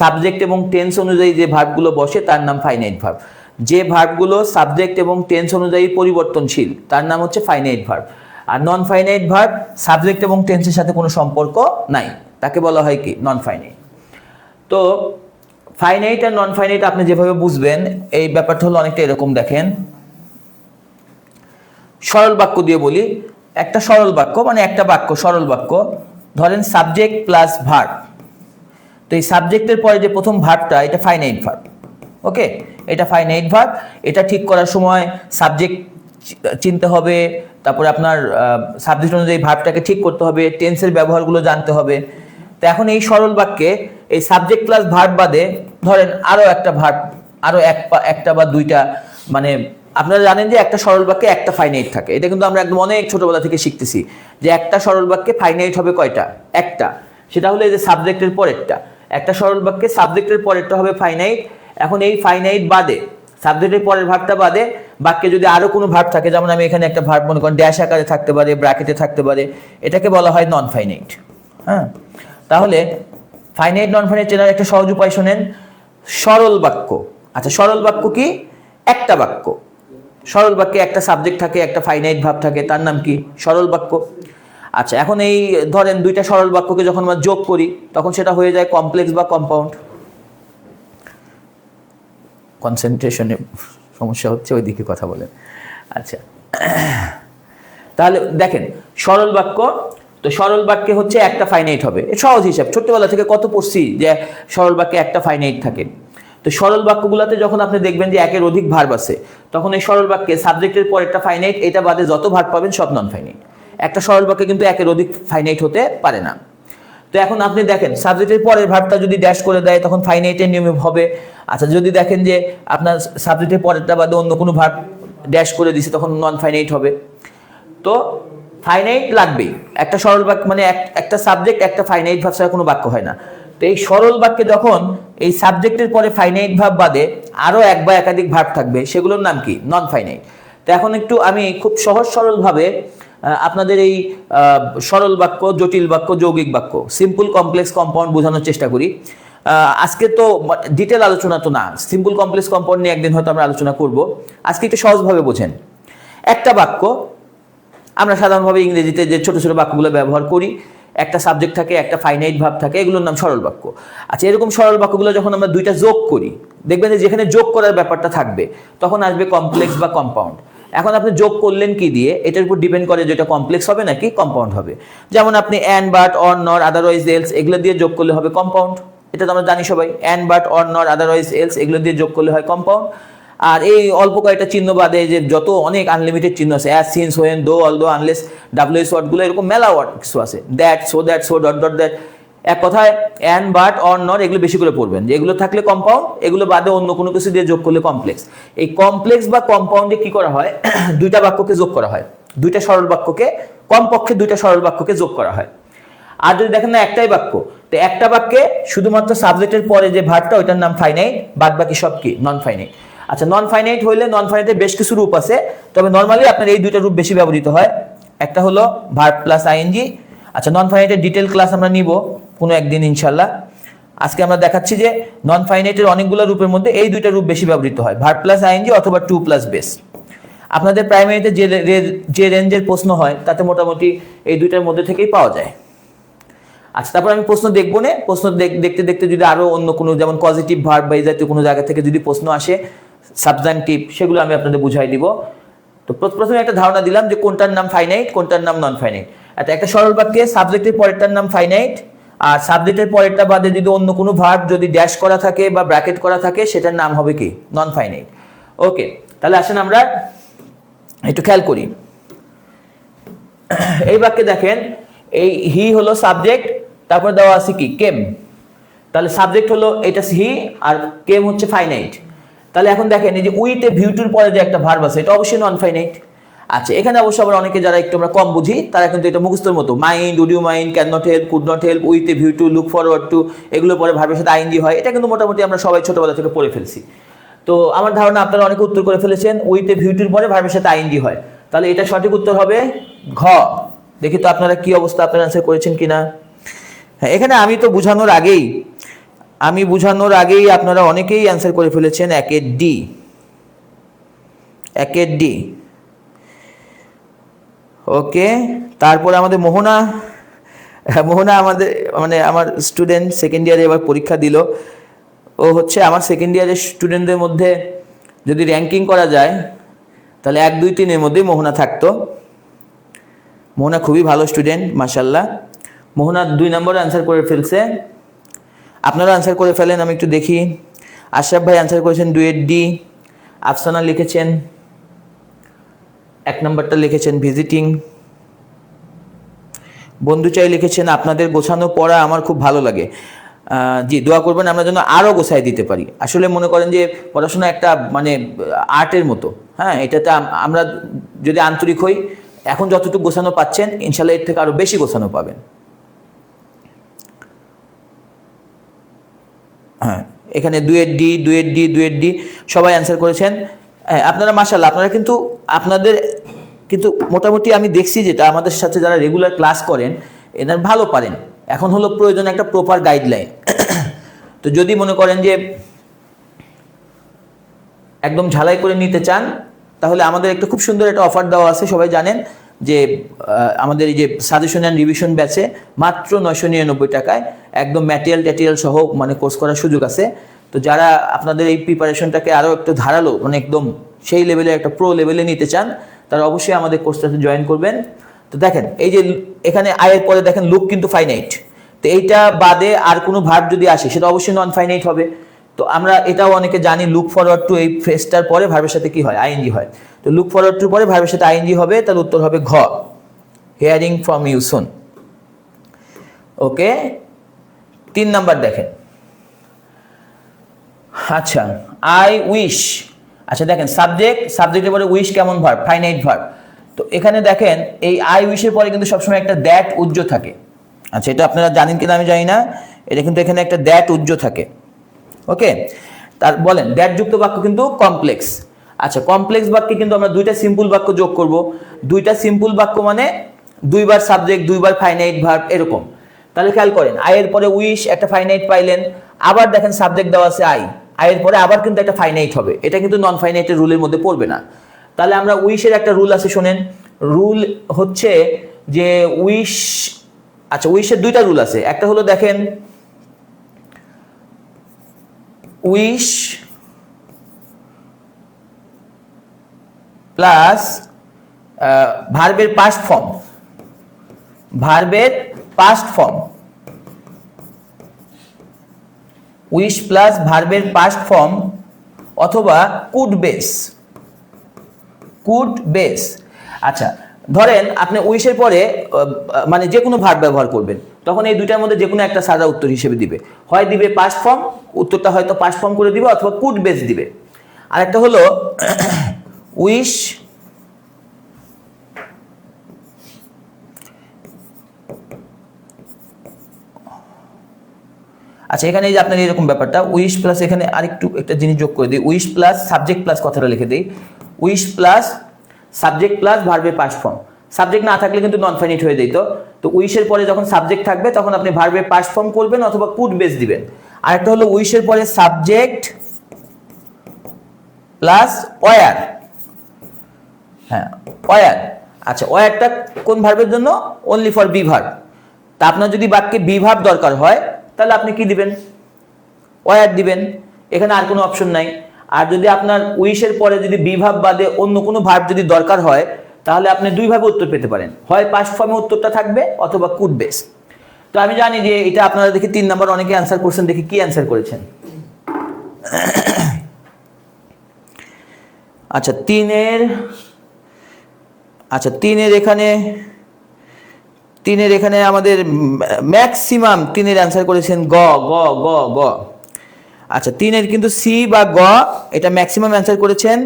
সাবজেক্ট এবং টেন্স অনুযায়ী যে ভার্বগুলো বসে তার নাম ফাইনাইট ভার্ব। যে ভার্বগুলো সাবজেক্ট এবং টেন্স অনুযায়ী পরিবর্তনশীল তার নাম হচ্ছে ফাইনাইট ভার্ব। আর নন ফাইনাইট ভার্ব সাবজেক্ট এবং টেন্সের সাথে কোনো সম্পর্ক নাই, তাকে বলা হয় কি নন ফাইনাইট। তো ফাইনাইট আর নন ফাইনাইট আপনি যেভাবে বুঝবেন এই ব্যাপারটা হলো অনেকটা এরকম। দেখেন, সরল বাক্য দিয়ে বলি, একটা সরল বাক্য মানে একটা বাক্য সরল বাক্য, ধরেন সাবজেক্ট প্লাস ভার্ব। তো এই সাবজেক্টের পরে যে প্রথম ভার্বটা এটা ফাইনাইট ভার্ব, ওকে, এটা ফাইনাইট ভার্ব। এটা ঠিক করার সময় সাবজেক্ট চিনতে হবে, তারপরে আপনার সাবজেক্ট অনুযায়ী ভার্বটাকে ঠিক করতে হবে, টেন্সের ব্যবহারগুলো জানতে হবে। তো এখন এই সরল বাক্যে এই সাবজেক্ট প্লাস ভার্ব বাদে ধরেন আরো একটা ভার্ব, আরো একটা বা দুইটা, মানে আপনারা জানেন যে একটা সরল বাক্যে একটা ফাইনাইট থাকে। এটা কিন্তু আমরা একদম অনেক ছোটবেলা থেকে শিখতেছি যে একটা সরল বাক্যে ফাইনাইট হবে কয়টা, একটা। সেটা হলো এই যে সাবজেক্টের পরেরটা, একটা সরল বাক্যে সাবজেক্টের পরেরটা হবে ফাইনাইট। এখন এই ফাইনাইট বাদে, সাবজেক্টের পরের ভার্বটা বাদে বাক্যে যদি আরো কোনো ভার্ব থাকে, যেমন আমি এখানে একটা ভার্ব মনে করেন ড্যাশ আকারে থাকতে পারে, ব্র্যাকেটে থাকতে পারে, এটাকে বলা হয় নন ফাইনাইট। হ্যাঁ, তাহলে ফাইনাইট নন ফাইনাইট চেনার একটা সহজ উপায় শোনেন, সরল বাক্য। আচ্ছা, সরল বাক্য কি? একটা বাক্য। সরল বাক্যে একটা সাবজেক্ট থাকে, একটা ফাইনাইট ভার্ব থাকে, তার নাম কি? সরল বাক্য। আচ্ছা, এখন এই ধরেন দুইটা সরল বাক্যকে যখন আমরা যোগ করি তখন সেটা হয়ে যায় কমপ্লেক্স বা কম্পাউন্ড। কনসেন্ট্রেশনে সমস্যা হচ্ছে, ওইদিকে কথা বলেন। আচ্ছা, তাহলে দেখেন সরল বাক্য, তো সরল বাক্যে হচ্ছে একটা ফাইনাইট হবে, সহজ হিসাব, ছোট্টবেলা থেকে কত পড়ছি যে সরল বাক্যে একটা ফাইনাইট থাকে। তো সরল বাক্যগুলোতে যখন আপনি দেখবেন যে একের অধিক ভার্ব আছে, তখন এই সরল বাক্যে সাবজেক্টের পর একটা ফাইনাইট, এটা বাদে যত ভার্ব পাবেন সব নন ফাইনাইট। একটা সরল বাক্যে কিন্তু একের অধিক ফাইনাইট হতে পারে না। তো এখন আপনি দেখেন সাবজেক্টের পরের ভার্বটা যদি ড্যাশ করে দেয় তখন ফাইনাইটের নিয়মে হবে। আচ্ছা, যদি দেখেন যে আপনার সাবজেক্টের পরেরটা বাদে অন্য কোনো ভার্ব ড্যাশ করে দিছে তখন নন ফাইনাইট হবে। তো ফাইনাইট লাগবেই একটা সরল বাক্য, মানে একটা সাবজেক্ট একটা ফাইনাইট ভার্ব ছাড়া কোনো বাক্য হয় না। তো এই সরল বাক্যে যখন এই সাবজেক্টের পরে ফাইনাইট ভার্ব বাদে আরো এক বা একাধিক ভার্ব থাকবে, সেগুলোর নাম কি? Non finite. তো এখন একটু আমি খুব সহজ সরল ভাবে আপনাদের এই সরল বাক্য, জটিল বাক্য, যৌগিক বাক্য, সিম্পল, কমপ্লেক্স, কম্পাউন্ড বোঝানোর চেষ্টা করি। আজকে তো ডিটেল আলোচনা তো না, সিম্পল, কমপ্লেক্স, কম্পাউন্ড নিয়ে একদিন হয়তো আমরা আলোচনা করব। আজকে একটু সহজভাবে বোঝেন। একটা বাক্য, আমরা সাধারণভাবে ইংরেজিতে যে ছোট ছোট বাক্যগুলো ব্যবহার করি, একটা সাবজেক্ট থাকে, একটা ফাইনাইট ভার্ব থাকে, এগুলোর নাম সরল বাক্য। আচ্ছা, এরকম সরল বাক্যগুলো যখন আমরা দুইটা যোগ করি, দেখবেন যে যেখানে যোগ করার ব্যাপারটা থাকবে তখন আসবে কমপ্লেক্স বা কম্পাউন্ড। এখন আপনি যোগ করলেন কি দিয়ে, এটার উপর ডিপেন্ড করে যেটা কমপ্লেক্স হবে নাকি কম্পাউন্ড হবে। যেমন আপনি অ্যান্ড, বাট, অর, নর, আদারওয়াইজ, এলস এগুলো দিয়ে যোগ করলে হবে কম্পাউন্ড। এটা তো আমরা জানি সবাই, অ্যান্ড, বাট, অর, নর, আদারওয়াইজ, এলস এগুলো দিয়ে যোগ করলে হয় কম্পাউন্ড। আর এই অল্প কয়েকটা চিহ্ন বাদে যে যত অনেক আনলিমিটেড চিহ্ন আছে, অ্যাজ, সিন্স, হোয়েন, দো, অলদো, আনলেস, ডাব্লিউএস ওয়ার্ডগুলো, এরকম মেলা ওয়ার্ড কিছু আছে, that, so, dot dot that. এক কথায় অ্যান্ড, বাট, অর, নর এগুলো বেশি করে পড়বেন, যে এগুলো থাকলে কম্পাউন্ড, এগুলো বাদে অন্য কোনো কিছু দিয়ে যোগ করলে কমপ্লেক্স। এই কমপ্লেক্স বা কম্পাউন্ডে কি করা হয়? দুইটা বাক্যকে যোগ করা হয়, দুইটা সরল বাক্যকে, কমপক্ষে দুইটা সরল বাক্যকে যোগ করা হয়। আর যদি দেখেন না একটাই বাক্য, তো একটা বাক্যে শুধুমাত্র সাবজেক্টের পরে যে ভার্বটা ওইটার নাম ফাইনাইট, বাদ বাকি সব কি? Non finite. আচ্ছা, নন ফাইনাইট হইলে নন ফাইনাইটের বেশ কিছু রূপ আছে, তবে নর্মালি আপনার এই দুইটা রূপ বেশি ব্যবহৃত হয়। একটা হলো ভার্ব প্লাস আইএনজি। আচ্ছা, নন ফাইনাইটের ডিটেল ক্লাস আমরা নিব কোনো একদিন ইনশাল্লাহ। আজকে আমরা দেখাচ্ছি যে নন ফাইনাইটের অনেকগুলো রূপের মধ্যে এই দুইটা রূপ বেশি ব্যবহৃত হয়, ভার্ব প্লাস আইএনজি অথবা টু প্লাস বেস। আপনাদের প্রাইমারিতে যে রেঞ্জের প্রশ্ন হয় তাতে মোটামুটি এই দুইটার মধ্যে থেকেই পাওয়া যায়। আচ্ছা, তারপর আমি প্রশ্ন দেখবো না, প্রশ্ন দেখতে দেখতে যদি আরো অন্য কোনো, যেমন পজিটিভ ভার্ব বা এই জাতীয় কোনো জায়গা থেকে যদি প্রশ্ন আসে, সাবজেক্টিভ, সেগুলো আমি আপনাদের বুঝাই দিব। তো প্রথমে একটা ধারণা দিলাম যে কোনটার নাম ফাইনাইট, কোনটার নাম নন ফাইনাইট। আচ্ছা, একটা সরল বাক্যে সাবজেক্টের পরেরটার নাম ফাইনাইট, আর সাবজেক্টের পরেরটা বাদে যদি অন্য কোনো ভার্ব যদি ড্যাশ করা থাকে বা ব্র্যাকেট করা থাকে, সেটার নাম হবে কি? Non finite. ওকে, তাহলে আসেন আমরা একটু খেয়াল করি। এই বাক্যে দেখেন, এই হি হলো সাবজেক্ট, তারপর দেওয়া আছে কি? কেম। তাহলে সাবজেক্ট হলো এটা হি, আর কেম হচ্ছে ফাইনাইট। তাহলে এখন দেখেন এই যে উইথ এ ভিউ টুর পরে যে একটা ভার্ব আছে, এটা অবশ্যই নন ফাইনাইট। আচ্ছা, এখানে অবশ্য আবার অনেকে যারা একটু আমরা কম বুঝি তারা কিন্তু এটা মুখস্থের মতো, mind, would you mind, can not help, could not help, with a view to, look forward to, এগুলো পরে ভার্বের সাথে আইএনজি হয়। এটা কিন্তু মোটামুটি আমরা সবাই ছোটবেলা থেকে পড়ে ফেলছি। তো আমার ধারণা আপনারা অনেকে উত্তর করে ফেলেছেন, উইথ এ ভিউ টুর পরে ভার্বের সাথে আইএনজি হয়। তাহলে এটা সঠিক উত্তর হবে ঘ। দেখি তো আপনারা কি অবস্থা, আপনারা অ্যান্সার করেছেন কিনা। হ্যাঁ, এখানে আমি বুঝানোর আগেই আপনারা অনেকেই অ্যান্সার করে ফেলেছেন। একের ডি। ওকে, তারপর আমাদের মোহনা আমাদের মানে আমার স্টুডেন্ট, সেকেন্ড ইয়ারে এবার পরীক্ষা দিল। ও হচ্ছে আমার সেকেন্ড ইয়ারের স্টুডেন্টদের মধ্যে যদি র্যাঙ্কিং করা যায় তাহলে 1, 2, 3 এর মধ্যেই মোহনা থাকতো। মোহনা খুবই ভালো স্টুডেন্ট, মাশাল্লাহ। মোহনা 2 নম্বরে অ্যান্সার করে ফেলছে। আপনারা অ্যান্সার করে ফেলেন, আমি একটু দেখি। আশরাফ ভাই অ্যান্সার করেছেন ডুয়েট ডি। আফসানা লিখেছেন 1 নম্বরটা লিখেছেন ভিজিটিং। বন্ধু চাই লিখেছেন আপনাদের গোছানো পড়া আমার খুব ভালো লাগে। জি, দোয়া করবেন আমরা যেন আরও গোছায় দিতে পারি। আসলে মনে করেন যে পড়াশোনা একটা মানে আর্টের মতো, হ্যাঁ, এটাতে আমরা যদি আন্তরিক হই, এখন যতটুকু গোছানো পাচ্ছেন ইনশাল্লাহ এর থেকে আরও বেশি গোছানো পাবেন। হ্যাঁ, এখানে ডুয়েট ডি সবাই অ্যান্সার করেছেন। হ্যাঁ, আপনারা মাশাআল্লাহ, আপনারা কিন্তু আপনাদের কিন্তু মোটামুটি আমি দেখছি যেটা আমাদের সাথে যারা রেগুলার ক্লাস করেন এনারা ভালো পারেন। এখন হলো প্রয়োজন একটা প্রপার গাইডলাইন। তো যদি মনে করেন যে একদম ঝালাই করে নিতে চান, তাহলে আমাদের একটা খুব সুন্দর একটা অফার দেওয়া আছে, সবাই জানেন যে আমাদের এই যে সাজেশন অ্যান্ড রিভিশন ব্যাচে মাত্র 999 টাকায় একদম ম্যাটেরিয়াল সহ মানে কোর্স করার সুযোগ আছে। তো যারা আপনাদের এই প্রিপারেশনটাকে আরও একটু ধারালো মানে একদম সেই লেভেলে একটা প্রো লেভেলে নিতে চান, তারা অবশ্যই আমাদের কোর্সটাতে জয়েন করবেন। তো দেখেন এই যে এখানে আয়ের পরে দেখেন লুক কিন্তু ফাইনাইট। তো এইটা বাদে আর কোনো ভার্ব যদি আসে সেটা অবশ্যই নন ফাইনাইট হবে। তো আমরা এটাও অনেকে জানি, লুক ফরওয়ার্ড টু এই ফ্রেজটার পরে ভার্বের সাথে কি হয়, আইএনজি হয়। তো লুক ফরওয়ার্ড টুর পরে ভার্বের সাথে আইএনজি হবে, তার উত্তর হবে ঘ, hearing from you soon. Okay, 3 number দেখেন। আচ্ছা, আই উইশ। আচ্ছা দেখেন সাবজেক্টের পরে উইশ কেমন ভার্ব, ফাইনাইট ভার্ব। তো এখানে দেখেন এই আই উইশের পরে কিন্তু সবসময় একটা দ্যাট উজ্জ থাকে। আচ্ছা, এটা আপনারা জানেন কিনা আমি জানি না, এটা কিন্তু এখানে একটা দ্যাট উজ্জ থাকে। ওকে, তার বলেন দ্যাট যুক্ত বাক্য কিন্তু কমপ্লেক্স। আচ্ছা, কমপ্লেক্স বাক্যে কিন্তু আমরা 2টা সিম্পল বাক্য যোগ করব। 2টা সিম্পল বাক্য মানে 2বার সাবজেক্ট 2বার ফাইনাইট ভার্ব এরকম। তাহলে খেয়াল করেন, আয়ের পরে উইশ একটা ফাইনাইট পাইলেন, আবার দেখেন সাবজেক্ট দেওয়া আছে আয়ের পরে আবার কিন্তু একটা ফাইনাইট হবে, এটা কিন্তু নন ফাইনাইটের রুলের মধ্যে পড়বে না। তাহলে আমরা উইশের একটা রুল আছে, শোনেন। রুল হচ্ছে যে উইশ, আচ্ছা উইশের 2টা রুল আছে। একটা হলো দেখেন উইশ প্লাস ভার্বের পাস্ট ফর্ম, উইশ প্লাস ভার্বের পাস্ট ফর্ম অথবা কুড বেস। আচ্ছা ধরেন আপনি উইশের পরে মানে যে কোনো ভার্ব ব্যবহার করবেন, তখন এই 2টার মধ্যে যে কোনো একটা সাদা উত্তর হিসেবে দিবে, হয় দিবে পাস্ট ফর্ম, উত্তরটা হয়তো পাস্ট ফর্ম করে দিবে, অথবা কুড বেস দিবে। আরেকটা হলো উইশ আচ্ছা, এখানে এই যে আপনার এরকম ব্যাপারটা উইশ প্লাস, এখানে আরেকটু একটা জিনিস যোগ করে দিই, উইশ প্লাস সাবজেক্ট প্লাস কথাটা লিখে দিই, উইশ প্লাস সাবজেক্ট প্লাস ভার্বের পাস্ট ফর্ম। সাবজেক্ট না থাকলে কিন্তু নন ফাইনাইট হয়ে যেত। তো উইশের পরে যখন সাবজেক্ট থাকবে তখন আপনি ভার্বের পাস্ট ফর্ম করবেন অথবা কুড বেস দিবেন। আরেকটা হলো উইশের পরে সাবজেক্ট প্লাস ওয়ার। হ্যাঁ, ওয়ার। আচ্ছা, ওয়ারটা কোন ভার্বের জন্য? Only for be verb. তা আপনার যদি বাক্যে বি ভার্ব দরকার হয় তাহলে আপনি কি দিবেন? ওয়ার দিবেন, এখানে আর কোনো অপশন নাই। আর যদি আপনার উইশের পরে যদি বি ভার্ব বাদে অন্য কোনো ভার্ব যদি দরকার হয় তাহলে আপনি 2 ভাবে উত্তর পেতে পারেন, হয় পাস্ট ফর্মে উত্তরটা থাকবে অথবা কুড বেস। তো আমি জানি যে এটা আপনারা দেখি 3 নাম্বার অনেকে অ্যান্সার করছেন, দেখি কি অ্যান্সার করেছেন। আচ্ছা, 3-এর এখানে আমাদের ম্যাক্সিমাম 3-এর অ্যান্সার করেছেন গ। আচ্ছা, 3-এর কিন্তু সি বা গ এটা ম্যাক্সিমাম অ্যান্সার করেছেন,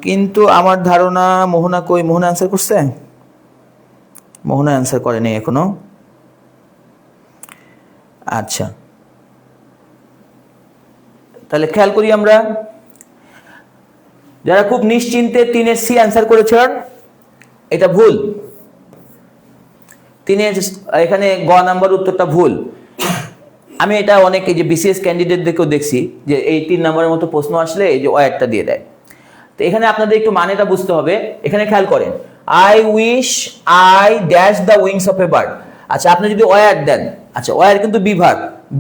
কিন্তু আমার ধারণা মোহনা অ্যান্সার করছে? মোহনা অ্যান্সার করেনি এখনো। আচ্ছা, তাহলে খেয়াল করি আমরা, যারা খুব নিশ্চিন্তে 3-এর সি অ্যান্সার করেছেন এটা ভুল। 3-এর এখানে গ নাম্বার উত্তরটা ভুল। আমি এটা অনেক এই যে বিসিএস ক্যান্ডিডেটদেরকেও দেখছি যে এই 3 নাম্বারের মতো প্রশ্ন আসলে এই যে ওয়ারটা দিয়ে দেয়। তো এখানে আপনাদের একটু মানেটা বুঝতে হবে। এখানে খেয়াল করেন, I wish I dash the wings of a bird. আচ্ছা, আপনি যদি ওয়ার দেন, আচ্ছা ওয়ার কিন্তু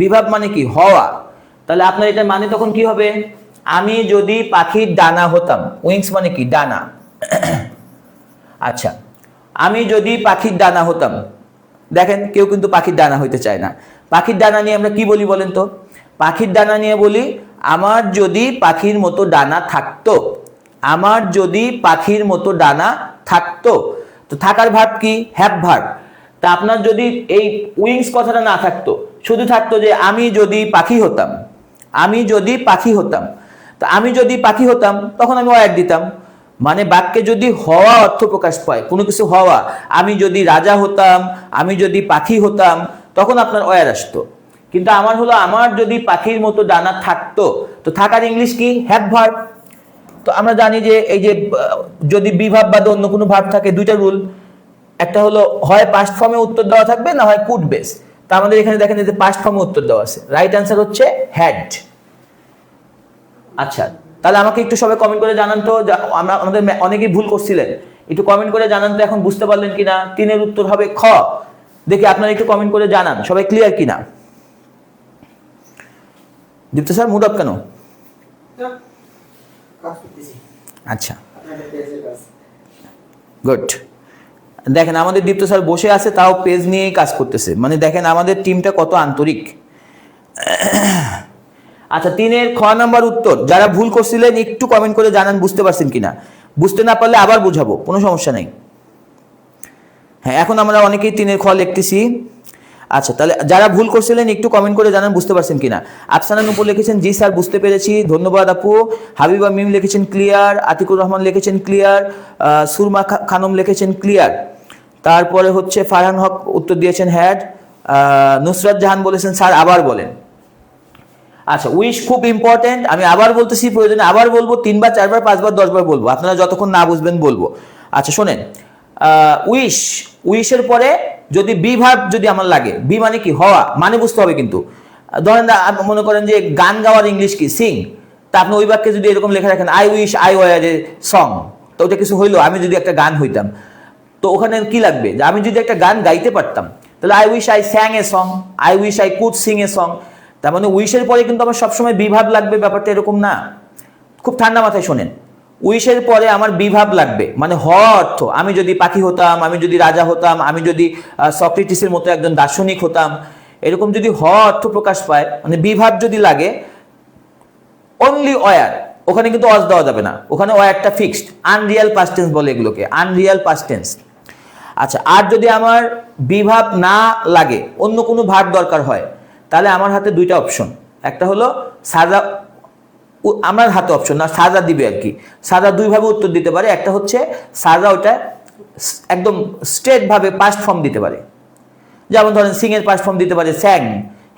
বিভাগ মানে কি? হওয়া। তাহলে আপনার এটার মানে তখন কি হবে? আমি যদি পাখির ডানা হতাম। উইংস মানে কি? ডানা। আচ্ছা, আমি যদি পাখির ডানা হতাম। দেখেন কেউ কিন্তু পাখির ডানা হইতে চায় না। পাখির ডানা নিয়ে আমরা কি বলি বলেন তো? পাখির ডানা নিয়ে বলি, আমার যদি পাখির মতো ডানা থাকতো, আমার যদি পাখির মতো ডানা থাকতো। তো থাকার ভার্ব কি? Have verb. তা আপনার যদি এই উইংস কথাটা না থাকতো, শুধু থাকতো যে আমি যদি পাখি হতাম, আমি যদি পাখি হতাম, তো আমি যদি পাখি হতাম তখন আমি ওয়ার দিতাম। মানে বাক্যে যদি হওয়া অর্থ প্রকাশ পায়, কোনো কিছু হওয়া, আমি যদি রাজা হতাম, আমি যদি পাখি হতাম, তখন আপনার ওয়ার আসতো। কিন্তু আমার হলো আমার যদি পাখির মতো ডানা থাকতো, তো থাকার ইংলিশ কি? Have verb. তো আমরা জানি যে এই যে যদি বি ভার্ব বাদে অন্য কোনো ভার্ব থাকে, দুইটা রুল, একটা হলো হয় পাস্ট ফর্মে উত্তর দেওয়া থাকবে, না হয় কুড বেস। তো আমাদের এখানে দেখেন যে পাস্ট ফর্মে উত্তর দেওয়া আছে, রাইট অ্যান্সার হচ্ছে হ্যাড। আচ্ছা, তাহলে আমাকে একটু সবাই কমেন্ট করে জানান তো, আমাদের অনেকেই ভুল করছিলেন, একটু কমেন্ট করে জানান তো এখন বুঝতে পারলেন কিনা। 3 উত্তর হবে খ। দেখি আপনারা একটু কমেন্ট করে জানান সবাই ক্লিয়ার কিনা। দীপ্ত স্যার মুড অফ কেন? আচ্ছা, গুড। দেখেন আমাদের দীপ্ত স্যার বসে আছে, তাও পেজ নিয়েই কাজ করতেছে, মানে দেখেন আমাদের টিমটা কত আন্তরিক। আচ্ছা, 3 খ নাম্বার উত্তর যারা ভুল করছিলেন একটু কমেন্ট করে জানান বুঝতে পারছেন কিনা। বুঝতে না পারলে আবার বুঝাবো, কোনো সমস্যা নেই। হ্যাঁ, এখন আমরা অনেকেই 3 খ লিখতেছি। আচ্ছা, তাহলে যারা ভুল করছিলেন একটু কমেন্ট করে জানান বুঝতে পারছেন কিনা। আফসানা নূপুর লিখেছেন জি স্যার বুঝতে পেরেছি, ধন্যবাদ আপু। হাবিবা মিম লিখেছেন ক্লিয়ার, আতিকুর রহমান লিখেছেন ক্লিয়ার, সুরমা খানম লিখেছেন ক্লিয়ার। তারপরে হচ্ছে ফারহান হক উত্তর দিয়েছেন হ্যাড। নুসরাত জাহান বলেছেন স্যার আবার বলেন। আচ্ছা, উইশ খুব ইম্পর্টেন্ট, আমি আবার বলতেছি, প্রয়োজনে আবার বলবো, 3 বার 4 বার 5 বার 10 বার বলবো, আপনারা যতক্ষণ না বুঝবেন বলবো। আচ্ছা শোনেন, উইশ, উইশের পরে যদি বি ভার্ব যদি আমার লাগে, বি মানে কি? হওয়া, মানে বুঝতে হবে কিন্তু। ধরেন মনে করেন যে গান গাওয়ার ইংলিশ কি? সিং। তা আপনি ওই বাক্যে যদি এরকম লেখা রাখেন I wish I were a song, তো ওটা কিছু হইলো, আমি যদি একটা গান হইতাম, তো ওখানে কি লাগবে? যে আমি যদি একটা গান গাইতে পারতাম, তাহলে I wish I স্যাং a song, I wish I could Singh a song. তার মানে উইশের পরে কিন্তু আমার সবসময় বিভাব লাগবে, ব্যাপারটা এরকম না। খুব ঠান্ডা মাথায় শোনেন, উইশের পরে আমার বিভাব লাগবে, মানে হওয়া অর্থ, আমি যদি পাখি হতাম, আমি যদি রাজা হতাম, আমি যদি সক্রেটিসের মতো একজন দার্শনিক হতাম, এরকম যদি হওয়া অর্থ প্রকাশ পায়, মানে বিভাব যদি লাগে, অনলি ওয়ার, ওখানে কিন্তু অজ দেওয়া যাবে না, ওখানে ওয়ারটা ফিক্সড। আনরিয়াল পাস্ট টেন্স বলে এগুলোকে, আনরিয়াল পাস্ট টেন্স। আচ্ছা, আর যদি আমার বিভাব না লাগে, অন্য কোনো ভার্ব দরকার হয়, তাহলে আমার হাতে 2টা অপশন। একটা হলো সাজা, আমার হাতে অপশন না, সাজা দিবে আর কি। সাজা 2 ভাবে উত্তর দিতে পারে। একটা হচ্ছে সাজা ওটা একদম স্ট্রেট ভাবে পাস্ট ফর্ম দিতে পারে, যেমন ধরেন সিং এর পাস্ট ফর্ম দিতে পারে স্যাং,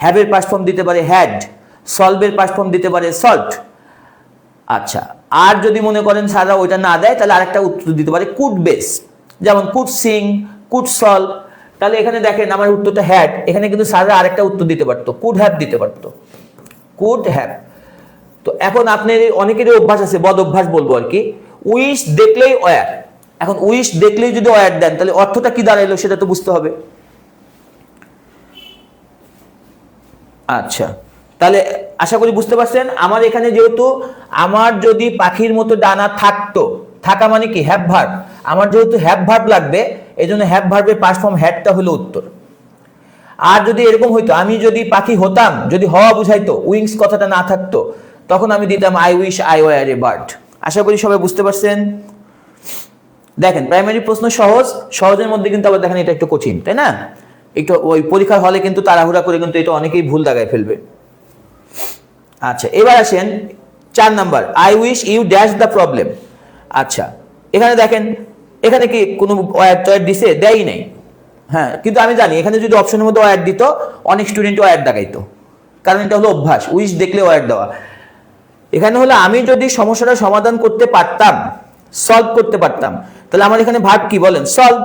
হ্যাভের পাস্ট ফর্ম দিতে পারে হ্যাড, সলভের পাস্ট ফর্ম দিতে পারে সল্ট। আচ্ছা, আর যদি মনে করেন সাজা ওইটা না দেয়, তাহলে আরেকটা উত্তর দিতে পারে কুড বেস, যেমন কুড সিং, কুড সলভ। তাহলে এখানে দেখেন আমার উত্তরটা হ্যাড, এখানে কিন্তু সাজা আরেকটা উত্তর দিতে পারতো, কুড হ্যাভ দিতে পারতো, কুড হ্যাভ। তো এখন আপনার অনেকেরই অভ্যাস আছে, বদ অভ্যাস বলবো আর কি, উইশ দেখলেই ওয়ার। এখন উইশ দেখলেই যদি ওয়ার দেন, তাহলে অর্থটা কি দাঁড়াইলো সেটা তো বুঝতে হবে। আচ্ছা, তাহলে আশা করি বুঝতে পারছেন। আমার এখানে যেহেতু আমার যদি পাখির মতো ডানা থাকতো, থাকা মানে কি? Have verb. আমার যেহেতু হ্যাভ ভার্ব লাগবে, এই জন্য হ্যাভ ভার্বের পাস্ট ফর্ম হ্যাডটা হলো উত্তর। আর যদি এরকম হইতো আমি যদি পাখি হতাম, যদি হওয়া বুঝাইতো, উইংস কথাটা না থাকতো, তখন আমি দিতাম I wish I were a bird. আশা করি সবাই বুঝতে পারছেন। দেখেন প্রাইমারি প্রশ্ন সহজ, সহজের মধ্যে কিন্তু আবার দেখেন এটা একটু কঠিন, তাই না? একটু ওই পরীক্ষার হলে কিন্তু তাড়াহুড়া করে কিন্তু এটা অনেকেই ভুল দাগায় ফেলবে। আচ্ছা, এবার আসেন 4 number, I wish you dash the problem. আচ্ছা, এখানে দেখেন, এখানে কি কোনো ওয়ার টয়ার দিছে? দেয়ই নাই। হ্যাঁ, কিন্তু আমি জানি এখানে যদি অপশনের মধ্যে ওয়ার দিত, অনেক স্টুডেন্ট ওয়ার দাগাইতো, কারণ এটা হলো অভ্যাস, উইশ দেখলে ওয়ার দেওয়া। এখানে হলো আমি যদি সমস্যাটা সমাধান করতে পারতাম, সলভ করতে পারতাম, তাহলে আমার এখানে ভার্ব কি বলেন? সলভ।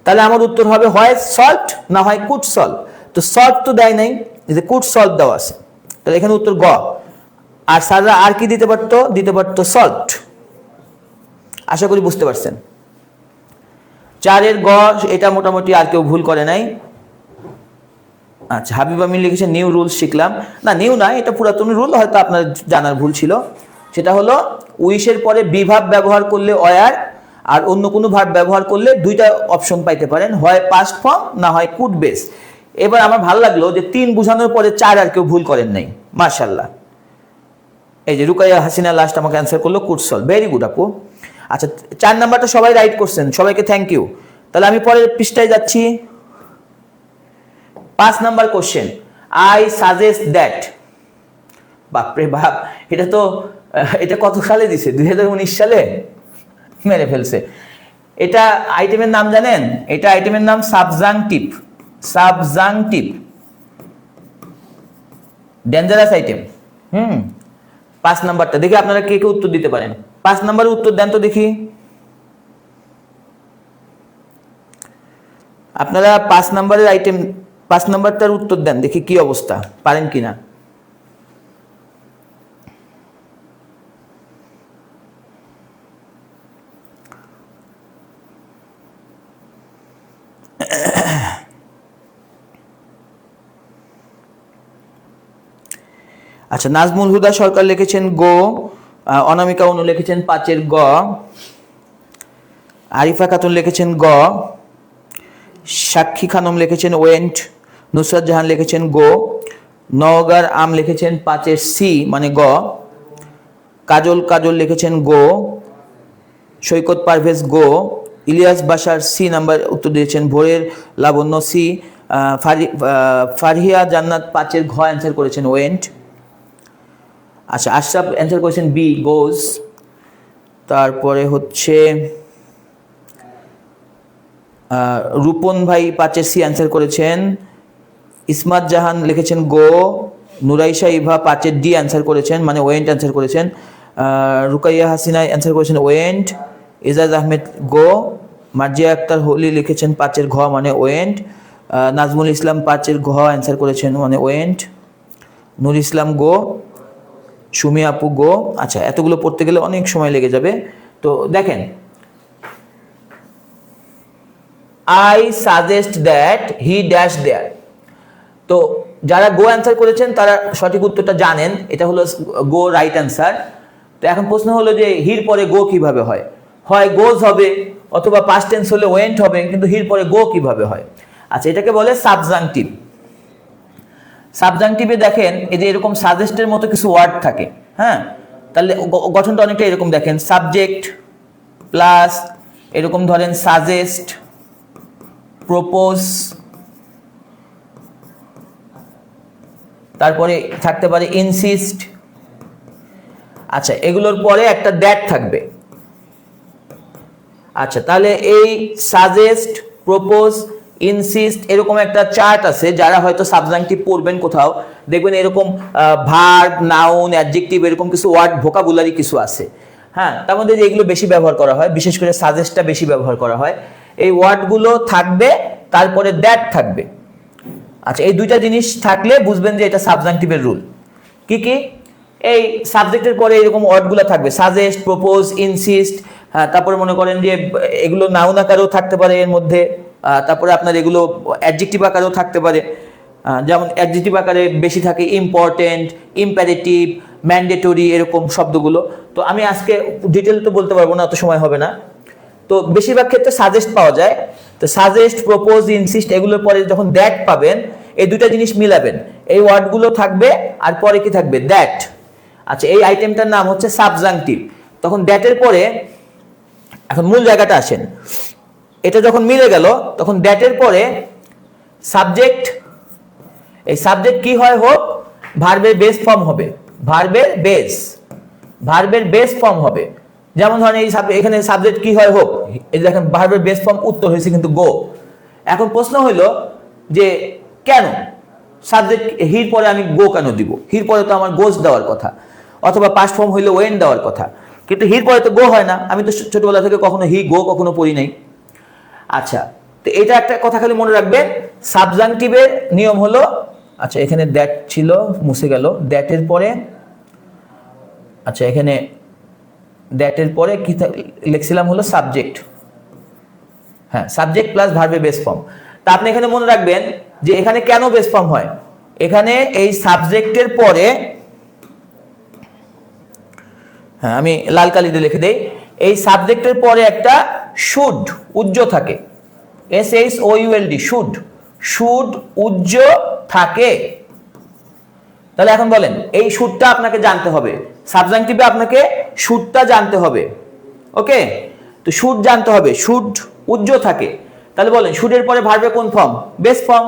তাহলে আমার উত্তর হবে হয় সলভড, না হয় কুড সলভ। তো সলভ তো দেয় নাই, যে কুড সলভ দেওয়া আছে, তাহলে এখানে উত্তর গ। আর সাজা আর কি দিতে পারতো? দিতে পারতো সলভড। আশা করি বুঝতে পারছেন। 4 গ, এটা মোটামুটি আর কেউ ভুল করে নাই। আচ্ছা, হাবিবা মিল লিখেছে নিউ রুলস শিখলাম। না, নিউ না, এটা পুরাতন রুল, হয়তো আপনার জানার ভুল ছিল। সেটা হলো উইশের পরে বিভাব ব্যবহার করলে ওয়ার, আর অন্য কোনো ভার্ব ব্যবহার করলে 2টা অপশন পাইতে পারেন, হয় পাস্ট ফর্ম না হয় কুড বেস। এবার আমার ভালো লাগলো যে 3 বোঝানোর পরে 4 আর কেউ ভুল করেন নাই, মাশাআল্লাহ। এই যে রুকাইয়া হাসিনা লাস্ট আমাকে অ্যান্সার করলো কুটসল, ভেরি গুড আপু। আচ্ছা 4 নাম্বারটা সবাই রাইট করছেন, সবাইকে থ্যাংক ইউ। তাহলে আমি পরের পৃষ্ঠায় যাচ্ছি। 5 number question, I suggest that. বাপরে বাপ, এটা কত সালে দিছে? 2019 সালে মেরে ফেলছে। এটা আইটেমের নাম জানেন? এটা আইটেমের নাম সাবজাংটিভ। Subjunctive, dangerous item. 5 নাম্বারটা দেখি আপনারা কে কে উত্তর দিতে পারেন। 5 নাম্বারের উত্তর দেন তো দেখি। আপনারা 5 নাম্বারের আইটেম, 5 নাম্বারটার উত্তর দেন দেখি কি অবস্থা, পারেন কিনা। আচ্ছা, নাজমুল হুদা সরকার লিখেছেন গো, অনামিকা অনু লিখেছেন 5-এর গ, আরিফা খাতুন লিখেছেন গ, সাক্ষী খানম লিখেছেন ওয়েন্ট, নুসরাত জাহান লিখেছেন গো, নওগার আম লিখেছেন 5-এর সি মানে গ, কাজল লিখেছেন গো, সৈকত পারভেজ গো, ইলিয়াস বাশার সি নাম্বার উত্তর দিয়েছেন, ভোরের লাবণ্য সি, ফারহিয়া জান্নাত 5-এর ঘ অ্যান্সার করেছেন ওয়েন্ট। আচ্ছা, আশরাফ অ্যান্সার করেছেন বি গোজ। তারপরে হচ্ছে রূপন ভাই 5-এর সি অ্যান্সার করেছেন, ইসমাত জাহান লিখেছেন গো, নুরাইশা ইভা 5-এর ডি অ্যান্সার করেছেন মানে ওয়েন্ট অ্যান্সার করেছেন, রুকাইয়া হাসিনা অ্যান্সার করেছেন ওয়েন্ট, এজাজ আহমেদ গো, মার্জিয়া আক্তার হোলি লিখেছেন 5-এর ঘ মানে ওয়েন্ট, নাজমুল ইসলাম 5-এর ঘ অ্যান্সার করেছেন মানে ওয়েন্ট, নুর ইসলাম গো, সুমি আপু গো। আচ্ছা, এতগুলো পড়তে গেলে অনেক সময় লেগে যাবে। তো দেখেন, I suggest that he dash there. তো যারা গো অ্যান্সার করেছেন তারা সঠিক উত্তরটা জানেন, এটা হলো গো রাইট অ্যান্সার। তো এখন প্রশ্ন হলো যে হির পরে গো কিভাবে হয়? হয় গোজ হবে অথবা পাস্ট টেন্স হলে ওয়েন্ট হবে, কিন্তু হির পরে গো কিভাবে হয়? আচ্ছা, এটাকে বলে সাবজাংটিভ। সাবজাংটিভে দেখেন এই যে এরকম সাজেস্টের মতো কিছু ওয়ার্ড থাকে, হ্যাঁ, তাহলে গঠনটা অনেকটা এরকম দেখেন, সাবজেক্ট প্লাস এরকম ধরেন সাজেস্ট, প্রপোজ, তারপরে থাকতে পারে ইনসিস্ট। আচ্ছা, এগুলোর পরে একটা দ্যাট থাকবে। আচ্ছা, তাহলে এই সাজেস্ট, প্রপোজ, ইনসিস্ট এরকম একটা চার্ট আছে, যারা হয়তো সাবজাংটিভ পড়বেন কোথাও দেখবেন এরকম ভার্ব, নাউন, অ্যাডজেক্টিভ এরকম কিছু ওয়ার্ড ভোকাবুলারি কিছু আছে, হ্যাঁ, তার মধ্যে এগুলো বেশি ব্যবহার করা হয়, বিশেষ করে সাজেস্টটা বেশি ব্যবহার করা হয়। এই ওয়ার্ডগুলো থাকবে, তারপরে দ্যাট থাকবে। আচ্ছা, এই দুইটা জিনিস থাকলে বুঝবেন যে এটা সাবজাংটিভের রুল। কি কি? এই সাবজেক্টের পরে এরকম ওয়ার্ডগুলো থাকবে, সাজেস্ট, প্রপোজ, ইনসিস্ট, হ্যাঁ, তারপরে মনে করেন যে এগুলো নাউন আকারেও থাকতে পারে এর মধ্যে, তারপরে আপনার এগুলো অ্যাডজেক্টিভ আকারেও থাকতে পারে। যেমন অ্যাডজেক্টিভ আকারে বেশি থাকে ইম্পর্টেন্ট, ইম্প্যারেটিভ, ম্যান্ডেটরি এরকম শব্দগুলো। তো আমি আজকে ডিটেল তো বলতে পারবো না, অত সময় হবে না। তো বেশিরভাগ ক্ষেত্রে সাজেস্ট পাওয়া যায়। তো সাজেস্ট, প্রপোজ, ইনসিস্ট এগুলোর পরে যখন দ্যাট পাবেন, এই দুইটা জিনিস মিলাবেন, এই ওয়ার্ডগুলো থাকবে আর পরে কি থাকবে? দ্যাট। আচ্ছা, এই আইটেমটার নাম হচ্ছে সাবজাংটিভ। তখন দ্যাটের পরে এখন মূল জায়গাটা আসেন, এটা যখন মিলে গেল তখন দ্যাটের পরে সাবজেক্ট, এই সাবজেক্ট কি হয়? হোক, ভার্বের বেস ফর্ম হবে, ভার্বের বেস ফর্ম হবে। যেমন ধরেন এই এখানে সাবজেক্ট কি হয়? হোক। এই দেখেন ভার্বের বেস ফর্ম উত্তর হয়েছে কিন্তু গো। এখন প্রশ্ন হলো যে কেন সাবজেক্ট হির পরে আমি গো কেন দিব? হির পরে তো আমার গোজ দেওয়ার কথা, অথবা পাস্ট ফর্ম হইলে ওয়েন দেওয়ার কথা, কিন্তু হির পরে তো গো হয় না। আমি তো ছোটবেলা থেকে কখনো হি গো কখনো পড়ি নাই। আচ্ছা, তো এটা একটা কথা খালি মনে রাখবেন, সাবজাংটিভের নিয়ম হলো, আচ্ছা এখানে দ্যাট ছিল, মুছে গেল, দ্যাটের পরে, আচ্ছা এখানে দ্যাটের পরে কি লিখছিলাম হলো সাবজেক্ট, হ্যাঁ, সাবজেক্ট প্লাস ভার্বের বেস ফর্ম। তা আপনি এখানে মনে রাখবেন যে এখানে কেন বেস ফর্ম হয়? এখানে এই সাবজেক্টের পরে, হ্যাঁ আমি লাল কালিতে লিখে দেই, এই সাবজেক্টের পরে একটা শুড উজ্জ থাকে, SHOULD, শুড উজ্জ থাকে। তাহলে এখন বলেন এই শুডটা আপনাকে জানতে হবে, সাবজাংটিভে আপনাকে শুডটা জানতে হবে। ওকে, তো শুড জানতে হবে, শুড উজ্জ থাকে। তাহলে বলেন শুডের পরে ভার্বের কোন ফর্ম? Base form.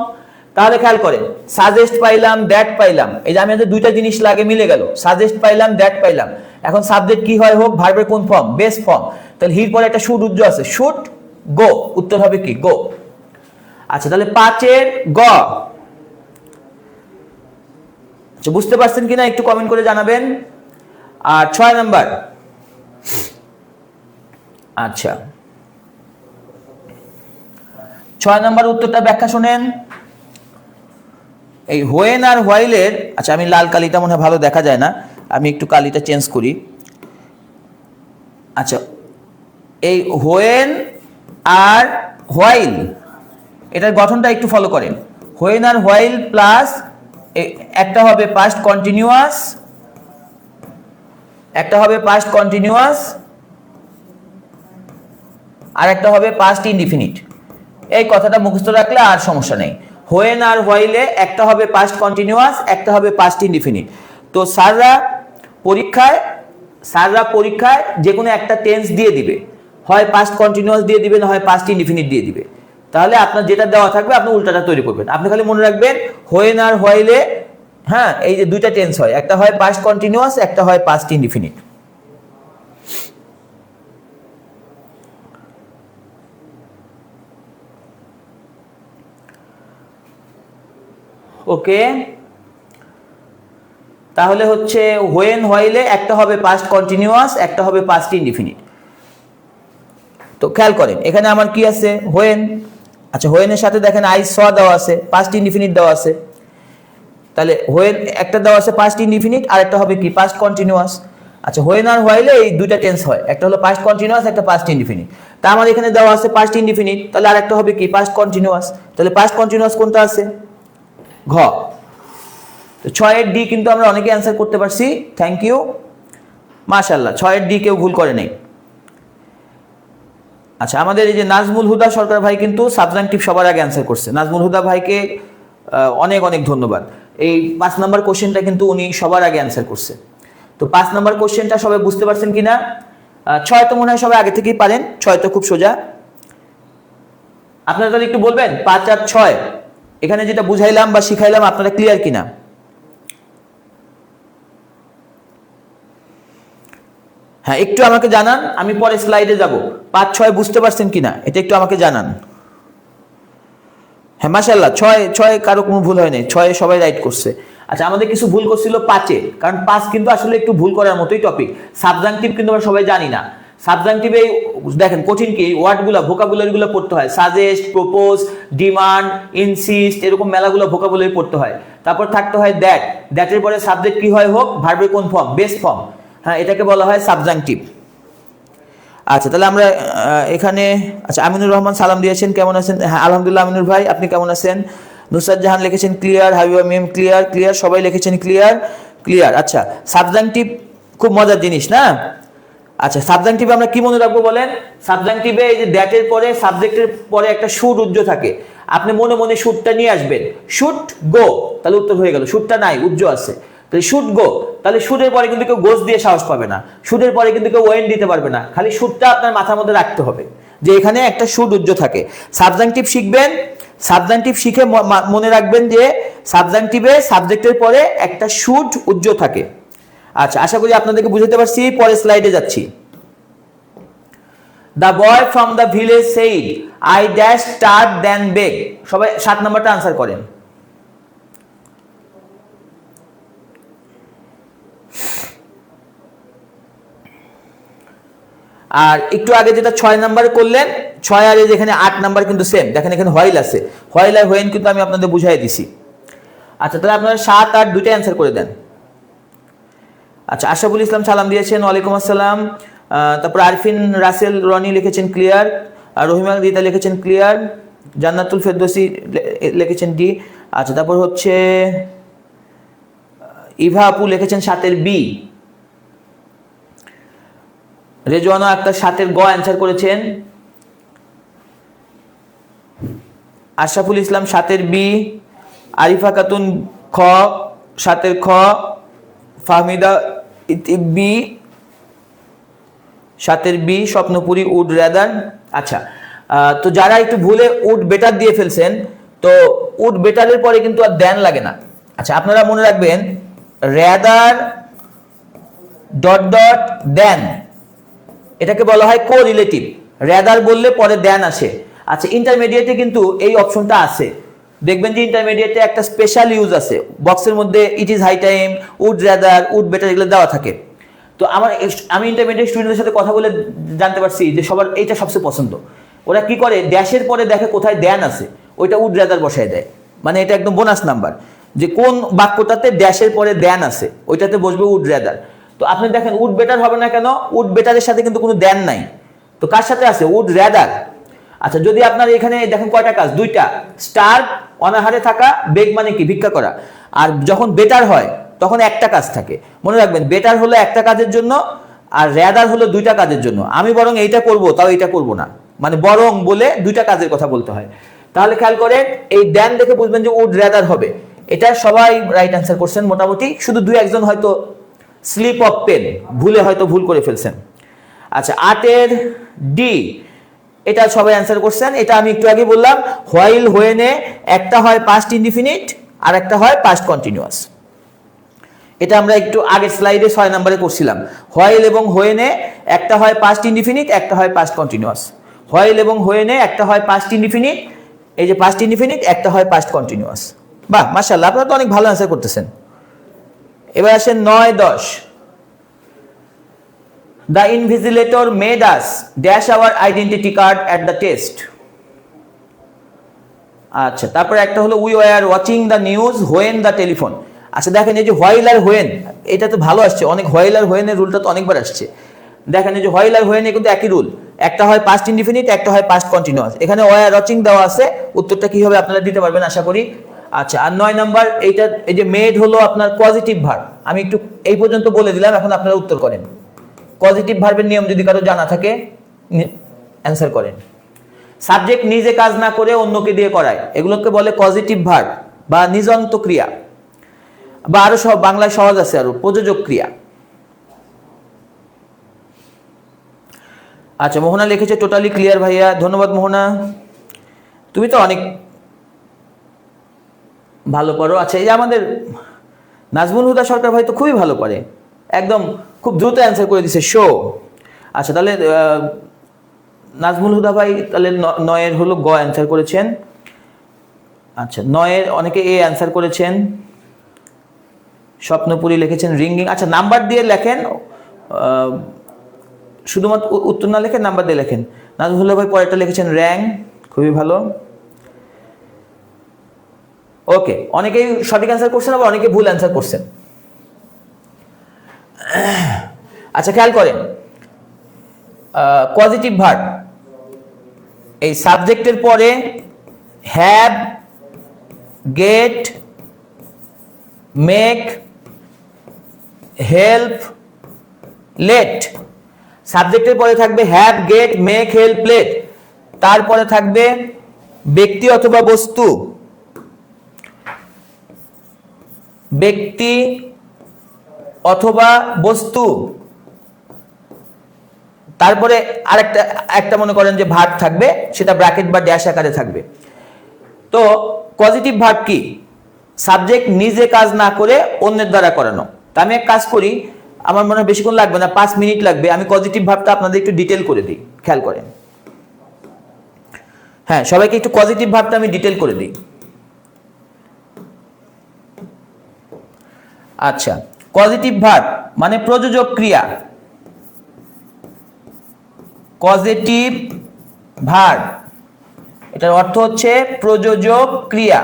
তাহলে খেয়াল করেন, সাজেস্ট পাইলাম, দ্যাট পাইলাম, এই যে আমি দুইটা জিনিস লাগে মিলে গেল, সাজেস্ট পাইলাম, দ্যাট পাইলাম। এখন সাবজেক্ট কি হয় হোক, ভার্বের কোন ফর্ম? Base form. তাহলে হির পরে একটা শুড উজ্জ আছে, শুড গো, উত্তর হবে কি? গো। আচ্ছা, তাহলে 5 গ। আচ্ছা, বুঝতে পারছেন কিনা একটু কমেন্ট করে জানাবেন। আর 6 নাম্বার, আচ্ছা 6 নাম্বার উত্তরটা ব্যাখ্যা শুনেন। এই হোয়েন আর হোয়াইলের, আচ্ছা আমি লাল কালিটা মনে হয় ভালো দেখা যায় না, আমি একটু কালিটা চেঞ্জ করি। আচ্ছা, এই হোয়েন আর হোয়াইল এটার গঠনটা একটু ফলো করেন। হোয়েন আর হোয়াইল প্লাস একটা হবে পাস্ট কন্টিনিউয়াস, একটা হবে পাস্ট কন্টিনিউয়াস, আর একটা হবে পাস্ট ইনডিফিনিট। এই কথাটা মুখস্থ রাখলে আর সমস্যা নেই। হোয়েন আর হোয়াইলে একটা হবে পাস্ট কন্টিনিউয়াস, একটা হবে পাস্ট ইনডিফিনিট। তো স্যাররা পরীক্ষায় যে কোনো একটা টেন্স দিয়ে দিবে, হয় পাস্ট কন্টিনিউয়াস দিয়ে দিবে, না হয় পাস্ট ইনডিফিনিট দিয়ে দিবে। তাহলে আপনার যেটা দেওয়া থাকবে আপনি উল্টাটা তৈরি করবেন। আপনি খালি মনে রাখবেন হোয়েন আর হোয়াইলে, হ্যাঁ, এই যে দুইটা টেন্স হয়, একটা হয় পাস্ট কন্টিনিউয়াস, একটা হয় পাস্ট ইনডিফিনিট। ওকে, তাহলে হচ্ছে হোয়েন হোয়াইলে একটা হবে পাস্ট কন্টিনিউয়াস, একটা হবে পাস্ট ইনডিফিনিট। তো খেয়াল করেন এখানে আমার কি আছে? হোয়েন। আচ্ছা, হোয়েনের সাথে দেখেন আই স দেওয়া আছে, পাস্ট ইনডিফিনিট দেওয়া আছে। তাহলে হোয়েন একটা দেওয়া আছে পাস্ট ইনডিফিনিট, আর একটা হবে কি? Past continuous. আচ্ছা, হোয়েন আর হোয়াইলে এই দুইটা টেন্স হয়, একটা হলো পাস্ট কন্টিনিউয়াস, একটা পাস্ট ইনডিফিনিট। তা আমার এখানে দেওয়া আছে পাস্ট ইনডিফিনিট, তাহলে আর একটা হবে কি? Past continuous. তাহলে পাস্ট কন্টিনিউয়াস কোনটা আছে? ঘ। তো 6 ডি কিন্তু আমরা অনেকে অ্যান্সার করতে পারছি, থ্যাংক ইউ, মাশাআল্লাহ। 6 ডি কেউ ভুল করে নাই। আচ্ছা, আমাদের এই যে নাজমুল হুদা সরকার ভাই কিন্তু সাবজাংটিভ সবার আগে অ্যান্সার করছে। নাজমুল হুদা ভাইকে অনেক অনেক ধন্যবাদ। এই 5 নাম্বার কোশ্চেনটা কিন্তু উনি সবার আগে অ্যান্সার করছে। তো 5 নাম্বার কোশ্চেনটা সবাই বুঝতে পারছেন কিনা? 6 তো মনে হয় সবাই আগে থেকেই পারেন, 6 তো খুব সোজা। আপনারা তাহলে একটু বলবেন 5 আর 6 এখানে যেটা বুঝাইলাম বা শিখাইলাম আপনারা ক্লিয়ার কিনা? হ্যাঁ, একটু আমাকে জানান, আমি পরে স্লাইডে যাব। 5, 6 বুঝতে পারছেন কিনা এটা একটু আমাকে জানান। হ্যাঁ, মাশাআল্লাহ, 6 কারো কোনো ভুল হয় নাই, 6 সবাই রাইট করছে। আচ্ছা, আমাদের কিছু ভুল করছিল 5-এ, কারণ 5 কিন্তু আসলে একটু ভুল করার মতোই টপিক। সাবজাংটিভ কিন্তু আমরা সবাই জানি না। সাবজাংটিভে দেখেন কঠিন কি ওয়ার্ডগুলো, ভোকাবুলারিগুলো পড়তে হয়। সাজেস্ট, প্রপোজ, ডিমান্ড, ইনসিস্ট, এরকম মেলাগুলো ভোকাবুলারি পড়তে হয়। তারপর থাকতে হয় দ্যাট, দ্যাটের পরে সাবজেক্ট কি হয় হোক, ভার্বের কোন ফর্ম? Base form. হ্যাঁ, এটাকে বলা হয় সাবজাংটিভ। আচ্ছা, তাহলে আমরা এখানে, আচ্ছা আমিনুর রহমান সালাম দিয়েছেন, কেমন আছেন? হ্যাঁ আলহামদুলিল্লাহ আমিনুর ভাই, আপনি কেমন আছেন? নুসরাত জাহান লিখেছেন ক্লিয়ার, হাবিবা মিম ক্লিয়ার, ক্লিয়ার, সবাই লিখেছেন ক্লিয়ার, ক্লিয়ার। আচ্ছা, সাবজাংটিভ খুব মজার জিনিস না? আচ্ছা, সাবজাংটিভে আমরা কি মনে রাখবো বলেন? সাবজাংটিভে এই যে দ্যাটের পরে সাবজেক্টের পরে একটা শুড উজ্জ থাকে, আপনি মনে মনে শুডটা নিয়ে আসবেন, শুড গো, তাহলে উত্তর হয়ে গেল। শুডটা নাই, উজ্জ আছে, তাহলে শুড গো। তাহলে শুডের পরে কিন্তু কেউ গোস দিয়ে সাহস পাবে না, শুডের পরে কিন্তু কেউ ওয়েন দিতে পারবে না, খালি শুডটা আপনার মাথার মধ্যে রাখতে হবে যে এখানে একটা শুড উজ্জ থাকে। সাবজাংটিভ শিখবেন, সাবজাংটিভ শিখে মনে রাখবেন যে সাবজাংটিভে সাবজেক্টের পরে একটা শুড উজ্জ থাকে। আচ্ছা, আশা করি আপনাদেরকে বুঝাতে পারছি, পরে স্লাইডে যাচ্ছি। The boy from the village said I dash start then beg. সবাই 7 নাম্বারটা আনসার করেন। আর একটু আগে যেটা 6 নাম্বারে করলেন, 6 আর এই যেখানে 8 নাম্বার কিন্তু সেম। দেখেন এখানে হোয়াইল আছে, হোয়াইল আর হোয়েন কিন্তু আমি আপনাদের বুঝাই দিছি। আচ্ছা, তাহলে আপনারা 7 আর 2টা অ্যান্সার করে দেন। আচ্ছা, আশাফুল ইসলাম সালাম দিয়েছেন, ওয়ালাইকুম আসসালাম। তারপর আরফিন রাসেল রনি লিখেছেন ক্লিয়ার, আর রহিমা রিতা লিখেছেন ক্লিয়ার, জান্নাতুল ফেরদৌসি লিখেছেন ডি। আচ্ছা, তারপর হচ্ছে ইভা আপু লিখেছেন 7-এর বি, রেজওয়ানা আক্তার 7-এর গ অ্যান্সার করেছেন। আশরাফুল ইসলাম 7-এর বি, আরিফা খাতুন খ, 7-এর খ, ফাহমিদা বি, 7-এর বি, স্বপ্নপুরী উড রেদার। আচ্ছা, তো যারা একটু ভুলে উড বেটার দিয়ে ফেলছেন, তো উড বেটারের পরে কিন্তু আর দেন লাগে না। আচ্ছা, আপনারা মনে রাখবেন রেদার ডট ডট দেন, এটাকে বলা হয় কোরিলেটিভ। রেদার বললে পরে দেন আসে। আচ্ছা, ইন্টারমিডিয়েটে কিন্তু এই অপশনটা আছে, দেখবেন যে ইন্টারমিডিয়েটে একটা স্পেশাল ইউজ আছে, বক্সের মধ্যে it is high time, would rather, would better এগুলো দেওয়া থাকে। তো আমি ইন্টারমিডিয়েট স্টুডেন্টদের সাথে কথা বলে জানতে পারছি যে সবার এইটা সবচেয়ে পছন্দ। ওরা কি করে, ড্যাশের পরে দেখে কোথায় দেন আছে, ওইটা উড রেদার বসায় দেয়। মানে এটা একদম বোনাস নাম্বার, যে কোন বাক্যটাতে ড্যাশের পরে দেন আছে ওইটাতে বসবে উড রেদার। তো আপনি দেখেন উড বেটার হবে না কেন, উড বেটারের সাথে কিন্তু কোনো দেন নাই, তো কার সাথে আছে, উড রেদার। আচ্ছা, যদি আপনার এখানে দেখেন কয়টা কাজ, 2টা, স্টার্ভ অনাহারে থাকা, বেগ মানে কি ভিক্ষা করা, আর যখন বেটার হয় তখন একটা কাজ থাকে। মনে রাখবেন বেটার হলো একটা কাজের জন্য, আর রেদার হলো 2টা কাজের জন্য। আমি বরং এইটা করব, তাও এইটা করব না, মানে বরং বলে 2টা কাজের কথা বলতে হয়। তাহলে খেয়াল করেন এই দেন দেখে বুঝবেন যে উড রেদার হবে। এটা সবাই রাইট অ্যান্সার করছেন মোটামুটি, শুধু 2-1জন হয়তো স্লিপ অফ পেন, ভুলে হয়তো ভুল করে ফেলছেন। আচ্ছা, 8-এর ডি, এটা সবাই অ্যান্সার করছেন। এটা আমি একটু আগে বললাম, হোয়াইল হোয়েনে একটা হয় পাস্ট ইনডিফিনিট আর একটা হয় পাস্ট কন্টিনিউয়াস। এটা আমরা একটু আগের স্লাইডে 6 নম্বরে করছিলাম। হোয়াইল এবং হোয়েনে একটা হয় পাস্ট ইনডিফিনিট, একটা হয় পাস্ট কন্টিনিউয়াস। হোয়াইল এবং হোয়েনে একটা হয় পাস্ট ইনডিফিনিট, এই যে পাস্ট ইনডিফিনিট, একটা হয় পাস্ট কন্টিনিউয়াস। বাহ, মাশাআল্লাহ, আপনারা তো অনেক ভালো অ্যান্সার করতেছেন। এবার আসেন 9-10। The invigilator made us dash our identity card at the test. আচ্ছা, তারপরে একটা হলো we were watching the news when the telephone. আচ্ছা দেখেন এই যে while আর when, এটা তো ভালো আসছে অনেক, while আর when এর রুলটা তো অনেকবার আসছে। দেখেন এই যে while আর when এ কিন্তু একই রুল, একটা হয় পাস্ট ইনডিফিনিট, একটা হয় পাস্ট কন্টিনিউয়াস। এখানে were watching দেওয়া আছে, উত্তরটা কি হবে আপনারা দিতে পারবেন আশা করি। আচ্ছা, আর 9 নাম্বার, এইটা এই যে মেড হলো আপনার পজিটিভ ভার্ব। আমি একটু এই পর্যন্ত বলে দিলাম, এখন আপনারা উত্তর করেন। পজিটিভ ভার্বের নিয়ম যদি কারো জানা থাকে অ্যান্সার করেন। সাবজেক্ট নিজে কাজ না করে অন্যকে দিয়ে করায়, এগুলোকে বলে পজিটিভ ভার্ব বা নিজন্ত ক্রিয়া, বা আরো সব বাংলায় সহজ আছে আরো, প্রযোজক ক্রিয়া। আচ্ছা, মোহনা লিখেছে টোটালি ক্লিয়ার ভাইয়া, ধন্যবাদ মোহনা, তুমি তো অনেক ভালো পারো। আচ্ছা, এই যে আমাদের নাজমুল হুদা সরকার ভাই তো খুবই ভালো পারে, একদম খুব দ্রুত অ্যান্সার করে দিছে শো। আচ্ছা, তাহলে নাজমুল হুদা ভাই তাহলে 9-এর হলো গ অ্যান্সার করেছেন। আচ্ছা, 9-এর অনেকে এ অ্যান্সার করেছেন। স্বপ্নপুরী লিখেছেন রিঙ্গিং। আচ্ছা, নাম্বার দিয়ে লেখেন, শুধুমাত্র উত্তর না লেখেন, নাম্বার দিয়ে লেখেন। নাজমুল হুদা ভাই পরেরটা লিখেছেন র্যাং, খুবই ভালো। ওকে, অনেকেই সঠিক অ্যান্সার করছেন, আবার অনেকে ভুল অ্যান্সার করছেন। আচ্ছা, খেয়াল করেন পজিটিভ ভার্ব, এই সাবজেক্টের পরে have, get, make, help, let. সাবজেক্টের পরে থাকবে have, get, make, help, let. তারপরে থাকবে ব্যক্তি অথবা বস্তু, ব্যক্তি অথবা বস্তু। তারপরে আরেকটা মনে করেন যে ভার্ব থাকবে, সেটা ব্র্যাকেট বা ড্যাশ আকারে থাকবে। তো পজিটিভ ভার্ব কি, সাবজেক্ট নিজে কাজ না করে অন্যের দ্বারা করানো। তা আমি এক কাজ করি, আমার মনে হয় বেশিক্ষণ লাগবে না, 5 মিনিট লাগবে, আমি পজিটিভ ভার্বটা আপনাদের একটু ডিটেল করে দিই, খেয়াল করেন। হ্যাঁ, সবাইকে একটু পজিটিভ ভার্বটা আমি ডিটেল করে দিই। আচ্ছা, পজিটিভ ভার্ব মানে প্রযোজক ক্রিয়া, পজিটিভ ভার্ব এটার অর্থ হচ্ছে প্রযোজক ক্রিয়া।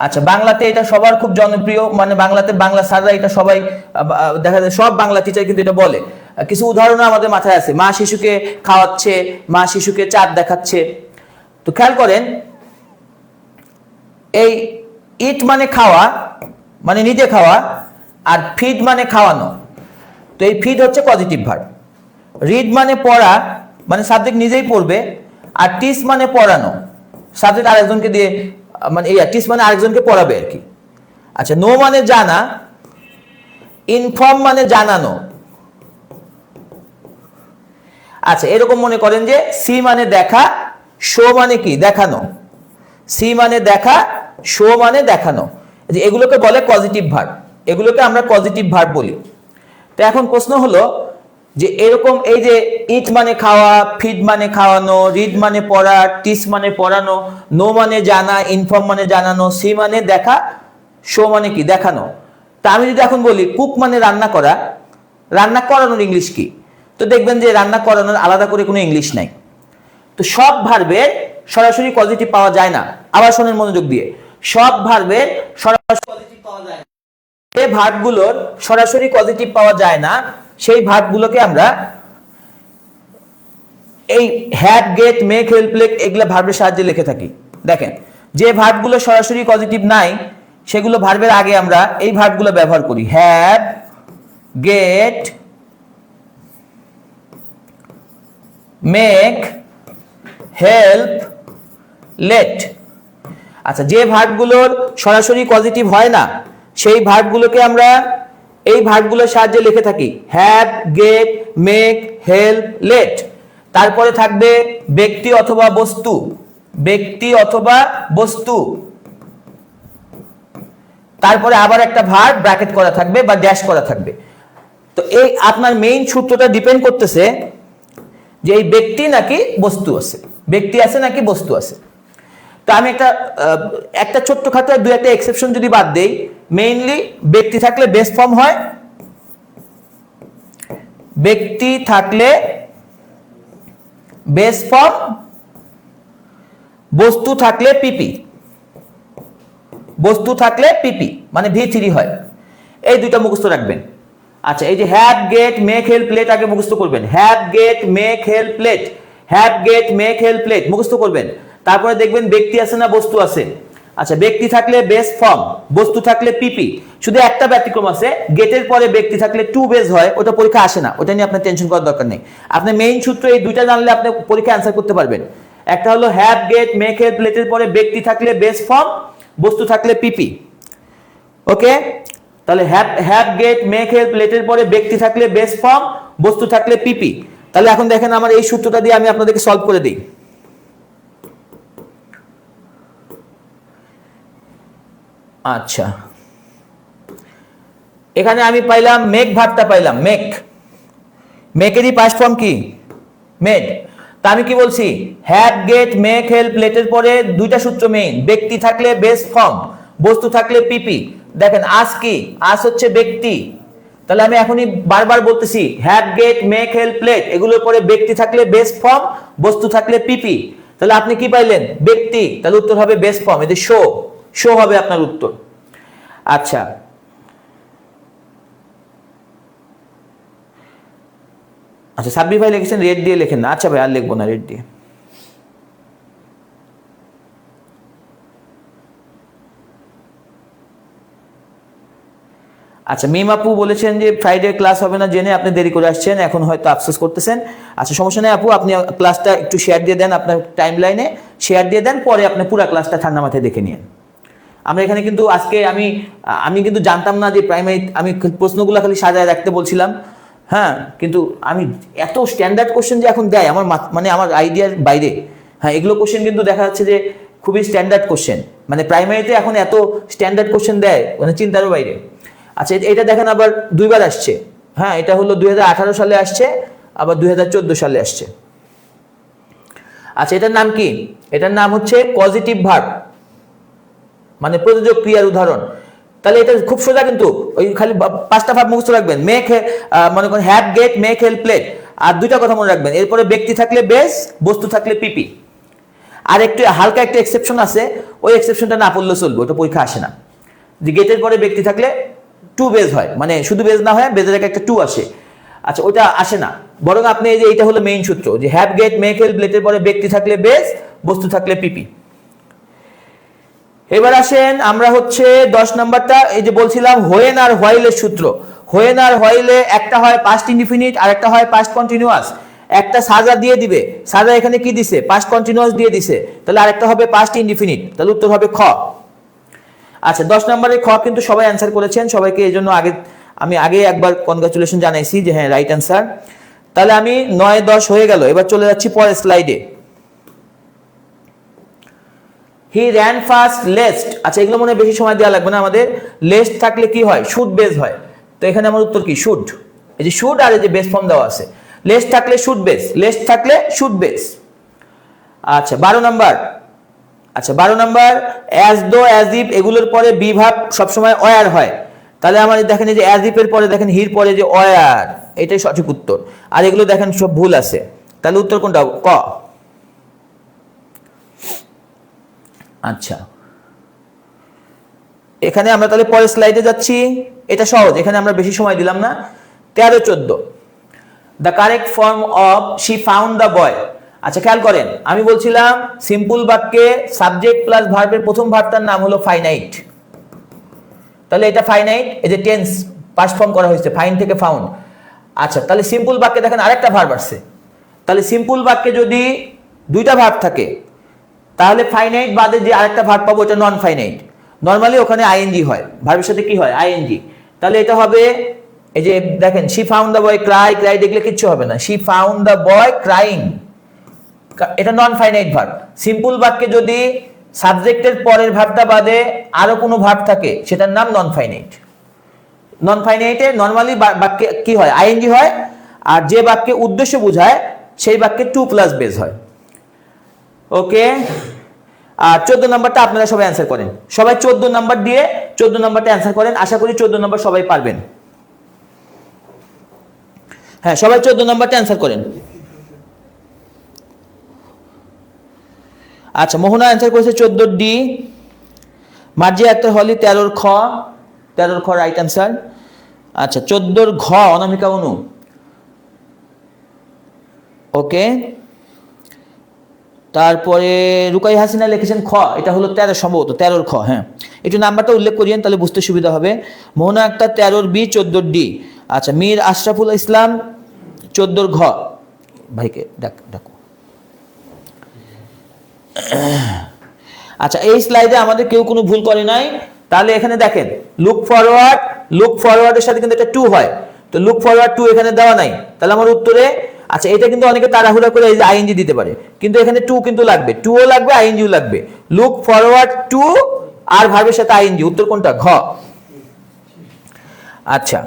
আচ্ছা, বাংলাতে এটা সবার খুব জনপ্রিয়, মানে বাংলাতে বাংলা স্যাররা এটা সবাই দেখা যায়, সব বাংলা টিচার কিন্তু এটা বলে। কিছু উদাহরণ আমাদের মাথায় আছে, মা শিশুকে খাওয়াচ্ছে, মা শিশুকে চাঁদ দেখাচ্ছে। তো খেয়াল করেন, এই ইট মানে খাওয়া, মানে নিজে খাওয়া, আর ফিড মানে খাওয়ানো। তো এই ফিড হচ্ছে পজিটিভ ভার্ব। রিড মানে পড়া, মানে সাবজেক্ট নিজেই পড়বে, আর টিচ মানে পড়ানো, সাবজেক্ট আরেকজনকে দিয়ে মানে টিচ মানে আরেকজনকে পড়াবে আর কি। আচ্ছা, নো মানে জানা, ইনফর্ম মানে জানানো। আচ্ছা, এরকম মনে করেন যে সি মানে দেখা, শো মানে কি দেখানো, সি মানে দেখা, শো মানে দেখানো, যে এগুলোকে বলে পজিটিভ ভার্ব, এগুলোকে আমরা পজিটিভ ভার্ব বলি। তো এখন প্রশ্ন হলো যে এরকম এই যে ইট মানে খাওয়া, ফিড মানে খাওয়ানো, রিড মানে পড়া, টিচ মানে পড়ানো, নো মানে জানা, ইনফর্ম মানে জানানো, সি মানে দেখা, শো মানে কি দেখানো। তা আমি যদি এখন বলি কুক মানে রান্না করা, রান্না করানোর ইংলিশ কি? তো দেখবেন যে রান্না করানোর আলাদা করে কোনো ইংলিশ নাই। তো সব ভার্বের সরাসরি পজিটিভ পাওয়া যায় না। আবার শোনেন মনোযোগ দিয়ে, সব ভার্বের সরাসরি পজিটিভ পাওয়া যায় না। যে ভার্বগুলোর সরাসরি পজিটিভ পাওয়া যায় না সেই ভার্বগুলোকে আমরা এই have, get, make, help, play এগুলা ভার্বের সাহায্যে লিখে থাকি। দেখেন, যে ভার্বগুলো সরাসরি পজিটিভ নাই সেগুলো ভার্বের আগে আমরা এই ভার্বগুলো ব্যবহার করি, have, get, make, help, let. আচ্ছা, যে ভার্বগুলোর সরাসরি পজিটিভ হয় না সেই ভার্বগুলোকে আমরা এই ভার্বগুলোর সাহায্যে লিখে থাকি, have, get, make, help, let. তারপরে থাকবে ব্যক্তি অথবা বস্তু, ব্যক্তি অথবা বস্তু, তারপরে আবার একটা ভার্ব ব্র্যাকেট করা থাকবে বা ড্যাশ করা থাকবে। তো এই আপনার মেইন সূত্রটা ডিপেন্ড করতেছে যে এই ব্যক্তি নাকি বস্তু আছে, ব্যক্তি আছে নাকি বস্তু আছে। তো আমি একটা ছোট্টখাটো দুই একটা এক্সেপশন যদি বাদ দেই, মেইনলি ব্যক্তি থাকলে বেস ফর্ম হয়, ব্যক্তি থাকলে বেস ফর্ম, বস্তু থাকলে পিপি, বস্তু থাকলে পিপি মানে V3 হয়। এই দুইটা মুখস্থ রাখবেন। আচ্ছা, এই যে have, get, make, help, plate আগে মুখস্থ করবেন, have, get, make, help, plate, have, get, make, help, plate মুখস্থ করবেন। তারপরে দেখবেন ব্যক্তি আছে না বস্তু আছে। আচ্ছা, ব্যক্তি থাকলে বেস ফর্ম, বস্তু থাকলে পিপি। শুধু একটা ব্যতিক্রম আছে, গেটের পরে ব্যক্তি থাকলে টু বেস হয়, ওটা পরীক্ষা আসে না, ওটা নিয়ে আপনার টেনশন করার দরকার নেই। আপনি মেইন সূত্র এই দুইটা জানলে আপনি পরীক্ষা অ্যান্সার করতে পারবেন। একটা হলো হ্যাভ, গেট, মেক, হেল্প, প্লেটের পরে ব্যক্তি থাকলে বেস ফর্ম, বস্তু থাকলে পিপি। ওকে, তাহলে হ্যাভ, গেট, মেক, হেল্প, প্লেটের পরে ব্যক্তি থাকলে বেস ফর্ম, বস্তু থাকলে পিপি। তাহলে এখন দেখেন আমার এই সূত্রটা দিয়ে আমি আপনাদেরকে সলভ করে দিই। আচ্ছা, এখানে আমি পাইলাম মেক ভার্বটা পাইলাম, মেক, মেকেরই পাস্ট ফর্ম কি মেড। তা আমি কি বলছি, হ্যাভ, গেট, মেক, হেল্প, প্লেটের পরে দুইটা সূত্র মেইন, ব্যক্তি থাকলে বেস ফর্ম, বস্তু থাকলে পিপি। দেখেন আজ কি, আজ হচ্ছে ব্যক্তি, তাহলে আমি এখনই বারবার বলতেছি have, get, make, help, plate এগুলোর পরে ব্যক্তি থাকলে বেস ফর্ম, বস্তু থাকলে পিপি। তাহলে আপনি কি পাইলেন, ব্যক্তি, তাহলে উত্তর হবে বেস ফর্ম, এতে শো, শো হবে আপনার উত্তর। আচ্ছা, আচ্ছা সাব্বির ভাই লিখেছেন রেড দিয়ে লেখেন না। আচ্ছা ভাই, আর লিখবো না রেড দিয়ে। আচ্ছা, মিম আপু বলেছেন যে ফ্রাইডে ক্লাস হবে না জেনে আপনি দেরি করে আসছেন, এখন হয়তো আফসোস করতেছেন। আচ্ছা, সমস্যা নেই আপু, আপনি ক্লাসটা একটু শেয়ার দিয়ে দেন, আপনার টাইম লাইনে শেয়ার দিয়ে দেন, পরে আপনি পুরো ক্লাসটা ঠান্ডা মাথায় দেখে নিন। আমরা এখানে কিন্তু আজকে আমি কিন্তু জানতাম না যে প্রাইমারি, আমি প্রশ্নগুলো খালি সাজায় রাখতে বলছিলাম, হ্যাঁ, কিন্তু আমি এত স্ট্যান্ডার্ড কোশ্চেন যে এখন দেয় আমার মানে আমার আইডিয়ার বাইরে। হ্যাঁ, এগুলো কোশ্চেন কিন্তু দেখা যাচ্ছে যে খুবই স্ট্যান্ডার্ড কোশ্চেন, মানে প্রাইমারিতে এখন এত স্ট্যান্ডার্ড কোশ্চেন দেয় মানে চিন্তারও বাইরে। আচ্ছা, এটা দেখেন আবার দুইবার আসছে। হ্যাঁ, এটা হলো 2018 সালে আসছে, আবার 2014 সালে আসছে। আচ্ছা, এটার নাম কি? এটার নাম হচ্ছে পজিটিভ ভার্ব, মানে প্রযোজক ক্রিয়ার উদাহরণ। তাহলে এটা খুব সোজা, কিন্তু ওই খালি পাঁচটা ভাব মুখস্থ রাখবেন, মেক, মনে করেন have, get, make, help, plate, আর দুইটা কথা মনে রাখবেন, এরপরে ব্যক্তি থাকলে বেস, বস্তু থাকলে পিপি। আর একটু হালকা একটা এক্সেপশন আছে, ওই এক্সেপশনটা না পড়লেও চলবে, ওটা পরীক্ষা আসে না। যে গেটের পরে ব্যক্তি থাকলে টু বেজ হয়, মানে শুধু বেজ না হয়, বেজের একটা টু আসে। আচ্ছা, ওটা আসে না, বরং আপনি এই যে এইটা হলো মেইন সূত্র, যে হ্যাভ, গেট, মেক, হেল্প, প্লেটের পরে ব্যক্তি থাকলে বেস, বস্তু থাকলে পিপি। এবার আসেন আমরা হচ্ছে 10 নাম্বারটা, এই যে বলছিলাম হোয়েন আর হোয়াইলের সূত্র। হোয়েন আর হোয়াইলে একটা হয় পাস্ট ইনডিফিনিট আর একটা হয় পাস্ট কন্টিনিউয়াস। একটা সাজা দিয়ে দিবে, সাজা এখানে কি দিছে, পাস্ট কন্টিনিউয়াস দিয়ে দিছে, তাহলে আরেকটা হবে পাস্ট ইনডিফিনিট, তাহলে উত্তর হবে খ। আচ্ছা 10 নম্বরের খ কিন্তু সবাই অ্যান্সার করেছেন, সবাইকে এই জন্য আমি আগে একবার কনগ্রাচুলেশন জানাইছি যে হ্যাঁ রাইট অ্যান্সার। তাহলে আমি 9-10 হয়ে গেল, এবার চলে যাচ্ছি পরের স্লাইডে। হি র্যান ফাস্ট লেস্ট, আচ্ছা এগুলো মনে হয় বেশি সময় দেওয়া লাগবে না আমাদের, লেস্ট থাকলে কি হয়, শুড বেস হয়, তো এখানে আমার উত্তর কি শুড, এই যে শুড আর এই যে বেস ফর্ম দেওয়া আছে, লেস্ট থাকলে শুড বেস, লেস্ট থাকলে শুড বেস। আচ্ছা 12 নাম্বার, আচ্ছা 12 number as though as if এগুলোর পরে বি ভাব সবসময় ওয়ার হয়, তাহলে আমার দেখেন এই যে অ্যাজ ইফ এর পরে দেখেন হির পরে যে ওয়ার, এটাই সঠিক উত্তর, আর এগুলো দেখেন সব ভুল আছে, তাহলে উত্তর কোনটা, ক। আচ্ছা এখানে আমরা তাহলে পরের স্লাইডে যাচ্ছি, এটা সহজ, এখানে আমরা বেশি সময় দিলাম না। 13-14 the correct form of she found the boy. আচ্ছা খেয়াল করেন, আমি বলছিলাম সিম্পল বাক্যে সাবজেক্ট প্লাস ভার্বের প্রথম ভার্বটার নাম হলো ফাইনাইট, তাহলে এটা ফাইনাইট, এই যে টেন্স পাস্ট ফর্ম করা হয়েছে ফাইন থেকে ফাউন্ড। আচ্ছা তাহলে সিম্পল বাক্যে দেখেন আরেকটা ভার্ব আসছে, তাহলে সিম্পল বাক্যে যদি দুইটা ভার্ব থাকে তাহলে ফাইনাইট বাদে যে আরেকটা ভার্ব পাবো এটা নন ফাইনাইট, নরমালি ওখানে আইএনজি হয়, ভার্বের সাথে কি হয় আইএনজি, তাহলে এটা হবে এই যে দেখেন she found the boy Cry, Cry দেখলে কিচ্ছু হবে না, she found the boy crying, এটা নন ফাইনাইট ভার্ব। সিম্পল বাক্যে যদি সাবজেক্টের পরের ভার্বটা বাদে আরো কোনো ভার্ব থাকে সেটার নাম নন ফাইনাইট। নন ফাইনাইটে নরমালি বাক্যে কি হয় আইএনজি হয়, আর যে বাক্যে উদ্দেশ্য বোঝায় সেই বাক্যে টু প্লাস বেস হয়। ওকে, আর 14 নাম্বারটা আপনারা সবাই অ্যান্সার করেন, সবাই 14 নাম্বার দিয়ে 14 নাম্বারটা অ্যান্সার করেন, আশা করি 14 নাম্বার সবাই পারবেন। হ্যাঁ সবাই 14 নাম্বারটা অ্যান্সার করেন। আচ্ছা মোহনা অ্যান্সার করেছে 14 ডি, মার্জিয়া আক্তার হলি 13 খ, 13 খ রাইট অ্যান্সার। আচ্ছা 14 ঘ অনামিকা অনু, ওকে। তারপরে রুকাই হাসিনা লিখেছেন খ, এটা হলো 13 সম্ভবত 13 খ, হ্যাঁ একটু নাম্বারটা উল্লেখ করিয়েন তাহলে বুঝতে সুবিধা হবে। মোহনা আক্তার 13 বি 14 ডি। আচ্ছা মীর আশরাফুল ইসলাম 14 ঘ, ভাইকে ডাকো। আচ্ছা এই স্লাইডে আমাদের কেউ কোনো ভুল করে নাই, তাহলে এখানে দেখেন লুক ফরওয়ার্ডের সাথে কিন্তু এটা টু হয়, তো লুক ফরওয়ার্ড টু এখানে দেওয়া নাই, তাহলে আমার উত্তরে আচ্ছা এটা কিন্তু অনেকে তাড়াহুড়া করে এই যে আইএনজি দিতে পারে, কিন্তু এখানে টু কিন্তু লাগবে, টুও লাগবে আইএনজিও লাগবে, লুক ফরওয়ার্ড টু আর ভার্বের সাথে আইএনজি, উত্তর কোনটা, ঘ। আচ্ছা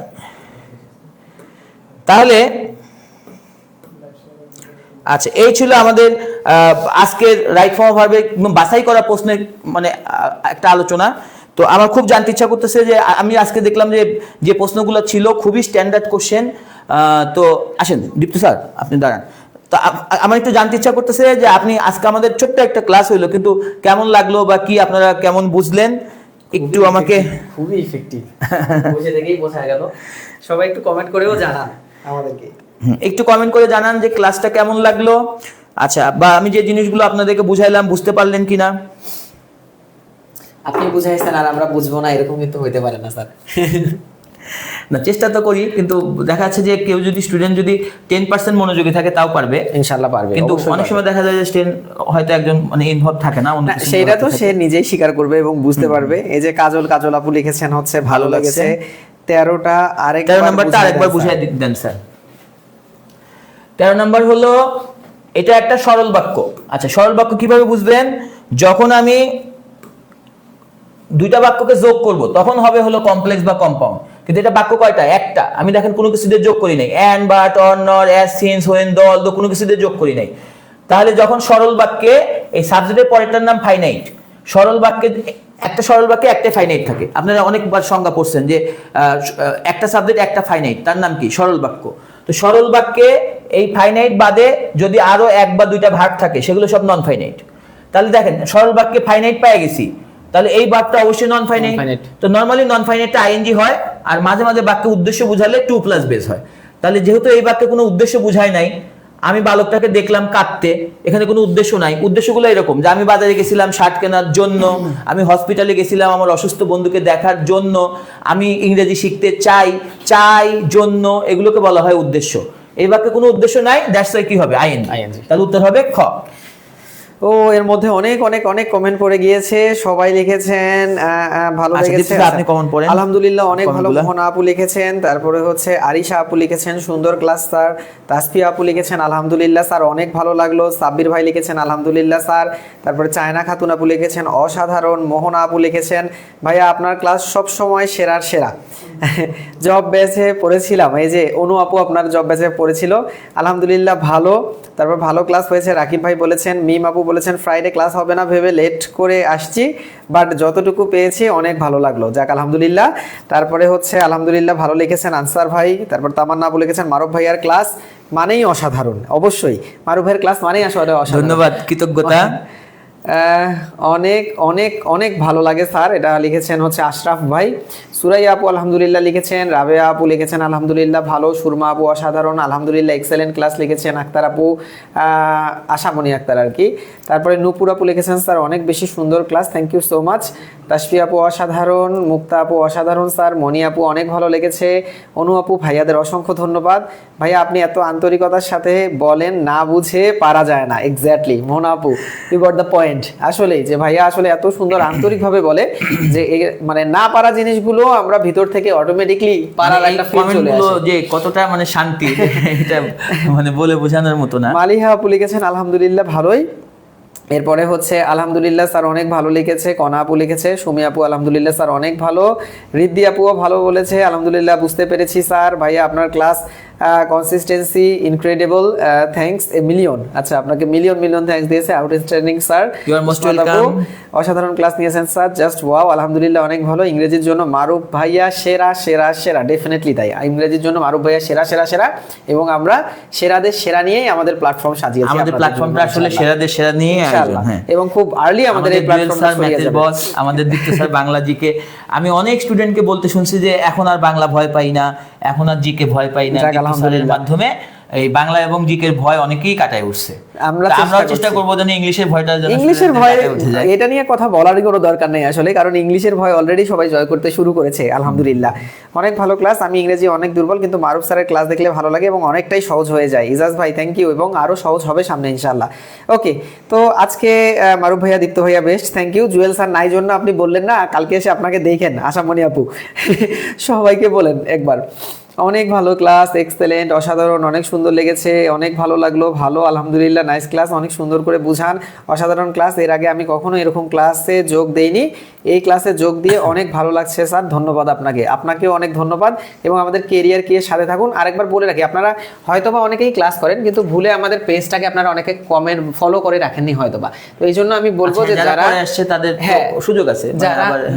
তাহলে আচ্ছা এই ছিল আমাদের আজকের রাইট ফর্ম অফ ভার্বের বাছাই করা প্রশ্নের মানে একটা আলোচনা। তো আমার খুব জানতে ইচ্ছা করতেছে যে আমি আজকে দেখলাম যে প্রশ্নগুলো ছিল খুবই স্ট্যান্ডার্ড কোশ্চেন, তো আসেন দীপ্ত স্যার আপনি দাঁড়ান, তো আমার একটু জানতে ইচ্ছা করতেছে যে আপনি আজকে আমাদের ছোট্ট একটা ক্লাস হইলো, কিন্তু কেমন লাগলো বা কি আপনারা কেমন বুঝলেন একটু আমাকে। খুবই ইফেক্টিভ, বুঝে দেখেই বোঝা গেল, সবাই একটু কমেন্ট করেও জানান আমাদেরকে, একটু কমেন্ট করে জানান যে ক্লাসটা কেমন লাগলো, আচ্ছা বা আমি যে জিনিসগুলো আপনাদেরকে বুঝাইলাম বুঝতে পারলেন কিনা। আপনি বুঝাইছেন আর আমরা বুঝবো না এরকম কিন্তু হইতে পারে না স্যার। না চেষ্টা তো করি, কিন্তু দেখা যাচ্ছে যে কেউ যদি স্টুডেন্ট যদি 10% মনোযোগী থাকে তাও পারবে, ইনশাআল্লাহ পারবে, কিন্তু অনেক সময় দেখা যায় যে স্টুডেন্ট হয়তো একজন মানে ইনভলভ থাকে না, সেটা তো সে নিজেই স্বীকার করবে এবং বুঝতে পারবে। এই যে কাজল আপু লিখেছেন হচ্ছে ভালো লেগেছে, 13টা 13 নাম্বারটা আরেকবার বুঝিয়ে দেন স্যার। 13 নাম্বার হলো এটা একটা সরল বাক্য। আচ্ছা সরল বাক্য কিভাবে বুঝবেন, যখন আমি দুইটা বাক্যকে যোগ করব তখন হবে হলো কমপ্লেক্স বা কম্পাউন্ড, কিন্তু এটা বাক্য কয়টা, একটা, আমি দেখেন কোনো কিছু দিয়ে যোগ করি নাই, অ্যান্ড বাট অর নর as since when the although কোনো কিছু দিয়ে যোগ করি নাই, তাহলে যখন সরল বাক্যে এই সাবজেক্টের পরেরটার নাম ফাইনাইট, সরল বাক্যে একটা সরল বাক্যে একটা ফাইনাইট থাকে, আপনারা অনেকবার সংজ্ঞা পড়ছেন যে একটা সাবজেক্ট একটা ফাইনাইট, তার নাম কি সরল বাক্য। তো সরল বাক্যে এই ফাইনাইট বাদে যদি আরো এক বা দুইটা ভার্ব থাকে সেগুলো সব নন ফাইনাইট, তাহলে দেখেন সরল বাক্যে ফাইনাইট পেয়ে গেছি, তাহলে এই ভার্বটা অবশ্যই নন ফাইনাইট, তো নরমালি নন ফাইনাইটটা আইএনজি হয়, আর মাঝে মাঝে বাক্যে উদ্দেশ্য বুঝালে টু প্লাস বেস হয়। তাহলে যেহেতু এই বাক্যে কোনো উদ্দেশ্য বুঝায় নাই, আমি বালকটাকে দেখলাম কাঁদতে, এখানে কোনো উদ্দেশ্য নাই, উদ্দেশ্যগুলো এরকম যে আমি বাজারে গেছিলাম শার্ট কেনার জন্য, আমি হসপিটালে গেছিলাম আমার অসুস্থ বন্ধুকে দেখার জন্য, আমি ইংরেজি শিখতে চাই জন্য, এগুলোকে বলা হয় উদ্দেশ্য। এই বাক্যে কোনো উদ্দেশ্য নাই, দ্যাটস ওয়াই কি হবে আইএনজি। ING। তাহলে উত্তর হবে খ। ও এর মধ্যে অনেক অনেক অনেক কমেন্ট পড়ে গিয়েছে, সবাই লিখেছেন ভালো আচ্ছা, লেগেছে। দীপ্তি, আপনি comment পড়েন। আলহামদুলিল্লাহ অনেক ভালো। comment গুলা। মোহনা আপু লিখেছেন, তারপরে হচ্ছে আরিশা আপু লিখেছেন সুন্দর ক্লাস স্যার। তাসফিয়া আপু লিখেছেন আলহামদুলিল্লাহ স্যার অনেক ভালো লাগলো। সাব্বির ভাই লিখেছেন আলহামদুলিল্লাহ স্যার। তারপরে চায়না খাতুন আপু লিখেছেন অসাধারণ। মোহনা আপু লিখেছেন ভাইয়া আপনার ক্লাস সব সময় সেরার সেরা। জব ব্যাচে পড়েছিলাম, এই যে অনু আপু আপনার জব ব্যাচে পড়েছিল, আলহামদুলিল্লাহ ভালো। তারপর ভালো ক্লাস হয়েছে। রাকিব ভাই বলেছেন, মিম আপু বলেছেন ফ্রাইডে ক্লাস হবে না ভেবে লেট করে আসছি, বাট যতটুকু পেয়েছি অনেক ভালো লাগলো, যাক আলহামদুলিল্লাহ। তারপরে হচ্ছে আলহামদুলিল্লাহ ভালো লিখেছেন আনসার ভাই। তারপর তামান্না আপু লিখেছেন মারুফ ভাইয়ার ক্লাস মানেই অসাধারণ। অবশ্যই মারুফ ভাইয়ের ক্লাস মানেই অসাধারণ। ধন্যবাদ, কৃতজ্ঞতা। অনেক অনেক অনেক ভালো লাগে স্যার, এটা লিখেছেন হচ্ছে আশরাফ ভাই। সুরাইয়া আপু আলহামদুলিল্লাহ লিখেছেন। রাবেয়া আপু লিখেছেন আলহামদুলিল্লাহ ভালো। সুরমা আপু অসাধারণ, আলহামদুলিল্লাহ এক্সেলেন্ট ক্লাস লিখেছেন। আক্তার আপু, আশামণি আক্তার আর কি। তারপরে নূপুর আপু লিখেছেন স্যার অনেক বেশি সুন্দর class, thank you so much. Tasfi আপু অসাধারণ। মুক্তা আপু অসাধারণ স্যার। মনি আপু অনেক ভালো লেগেছে। অনু আপু ভাইয়াদের অসংখ্য ধন্যবাদ। ভাইয়া আপনি এত আন্তরিকতার সাথে বলেন, না বুঝে পারা যায় না। এক্স্যাক্টলি মোহনা আপু, ইউ গট দ্য পয়েন্ট। আসলেই যে ভাইয়া আসলে এত সুন্দর আন্তরিকভাবে বলে যে মানে না পারা জিনিসগুলো আমরা ভিতর থেকে অটোমেটিকলি পারার একটা ফিল চলে আসে। যে কতটা মানে শান্তি, এটা মানে বলে বোঝানোর মতো না। মালিহা আপু লিখেছেন আলহামদুলিল্লাহ ভালোই। এরপরে হচ্ছে আলহামদুলিল্লাহ স্যার অনেক ভালো লিখেছে। কনা আপু লিখেছে। সুমি আপু আলহামদুলিল্লাহ স্যার অনেক ভালো। রিদ্ধি আপুও ভালো বলেছে আলহামদুলিল্লাহ বুঝতে পেরেছি স্যার। ভাইয়া আপনার class consistency incredible, thanks a million. আচ্ছা আপনাকে মিলিয়ন মিলিয়ন থ্যাঙ্কস দিয়েছে, outstanding sir. You are most welcome. অসাধারণ ক্লাস নিয়েছেন স্যার, জাস্ট ওয়াও। আলহামদুলিল্লাহ অনেক ভালো। ইংরেজির জন্য মারুফ ভাইয়া সেরা সেরা সেরা, ডেফিনেটলি তাই। ইংরেজির জন্য মারুফ ভাইয়া সেরা সেরা সেরা, এবং আমরা সেরাদের সেরা নিয়েই আমাদের প্ল্যাটফর্ম সাজিয়েছি। আমাদের প্ল্যাটফর্মটা আসলে সেরাদের সেরা নিয়ে আয়োজন, হ্যাঁ। এবং খুব আর্লি আমাদের এই প্ল্যাটফর্মটা ছড়িয়ে যাবে। বস আমাদের দীপ্ত স্যার বাংলা জিকে, আমি অনেক স্টুডেন্টকে বলতে শুনছি যে এখন আর বাংলা ভয় পাই না, এখন আর জিকে ভয় পাই না। দীপ্ত স্যারের মাধ্যমে এই বাংলা এবং জিকের ভয় অনেকেই কাটায় উঠছে। আমরা চেষ্টা করবো যেন ইংলিশের ভয়টা, ইংলিশের ভয় এটা নিয়ে কথা বলারই কোনো দরকার নেই আসলে, কারণ ইংলিশের ভয় অলরেডি সবাই জয় করতে শুরু করেছে আলহামদুলিল্লাহ। অনেক ভালো ক্লাস। আমি ইংরেজি অনেক দুর্বল, কিন্তু মারুফ স্যারের ক্লাস দেখলে ভালো লাগে এবং অনেকটাই সহজ হয়ে যায়। ইজাজ ভাই থ্যাংক ইউ, এবং আরো সহজ হবে সামনে ইনশাআল্লাহ। ওকে, তো আজকে মারুফ ভাইয়া, দীপ্ত ভাইয়া best, thank you. Jewel sir নাই জন্য আপনি বললেন না, কালকে এসে আপনাকে দেখেন। আশামণি আপু, সবাইকে বলেন একবার। অনেক ভালো ক্লাস, এক্সেলেন্ট, অসাধারণ, অনেক সুন্দর লেগেছে, অনেক ভালো লাগলো, ভালো আলহামদুলিল্লাহ, নাইস ক্লাস, অনেক সুন্দর করে বুঝান, অসাধারণ ক্লাস। এর আগে আমি কখনো এরকম ক্লাসে যোগ দেইনি, এই ক্লাসে যোগ দিয়ে অনেক ভালো লাগছে স্যার, ধন্যবাদ আপনাকে। আপনাকেও অনেক ধন্যবাদ, এবং আমাদের কেরিয়ার কি এর সাথে থাকুন। আরেকবার বলে রাখি, আপনারা হয়তোবা অনেকেই ক্লাস করেন কিন্তু ভুলে আমাদের পেজটাকে আপনারা অনেকে কমেন্ট ফলো করে রাখেননি হয়তোবা, তো এই জন্য আমি বলবো যে যারা আসছে তাদের সুযোগ আছে,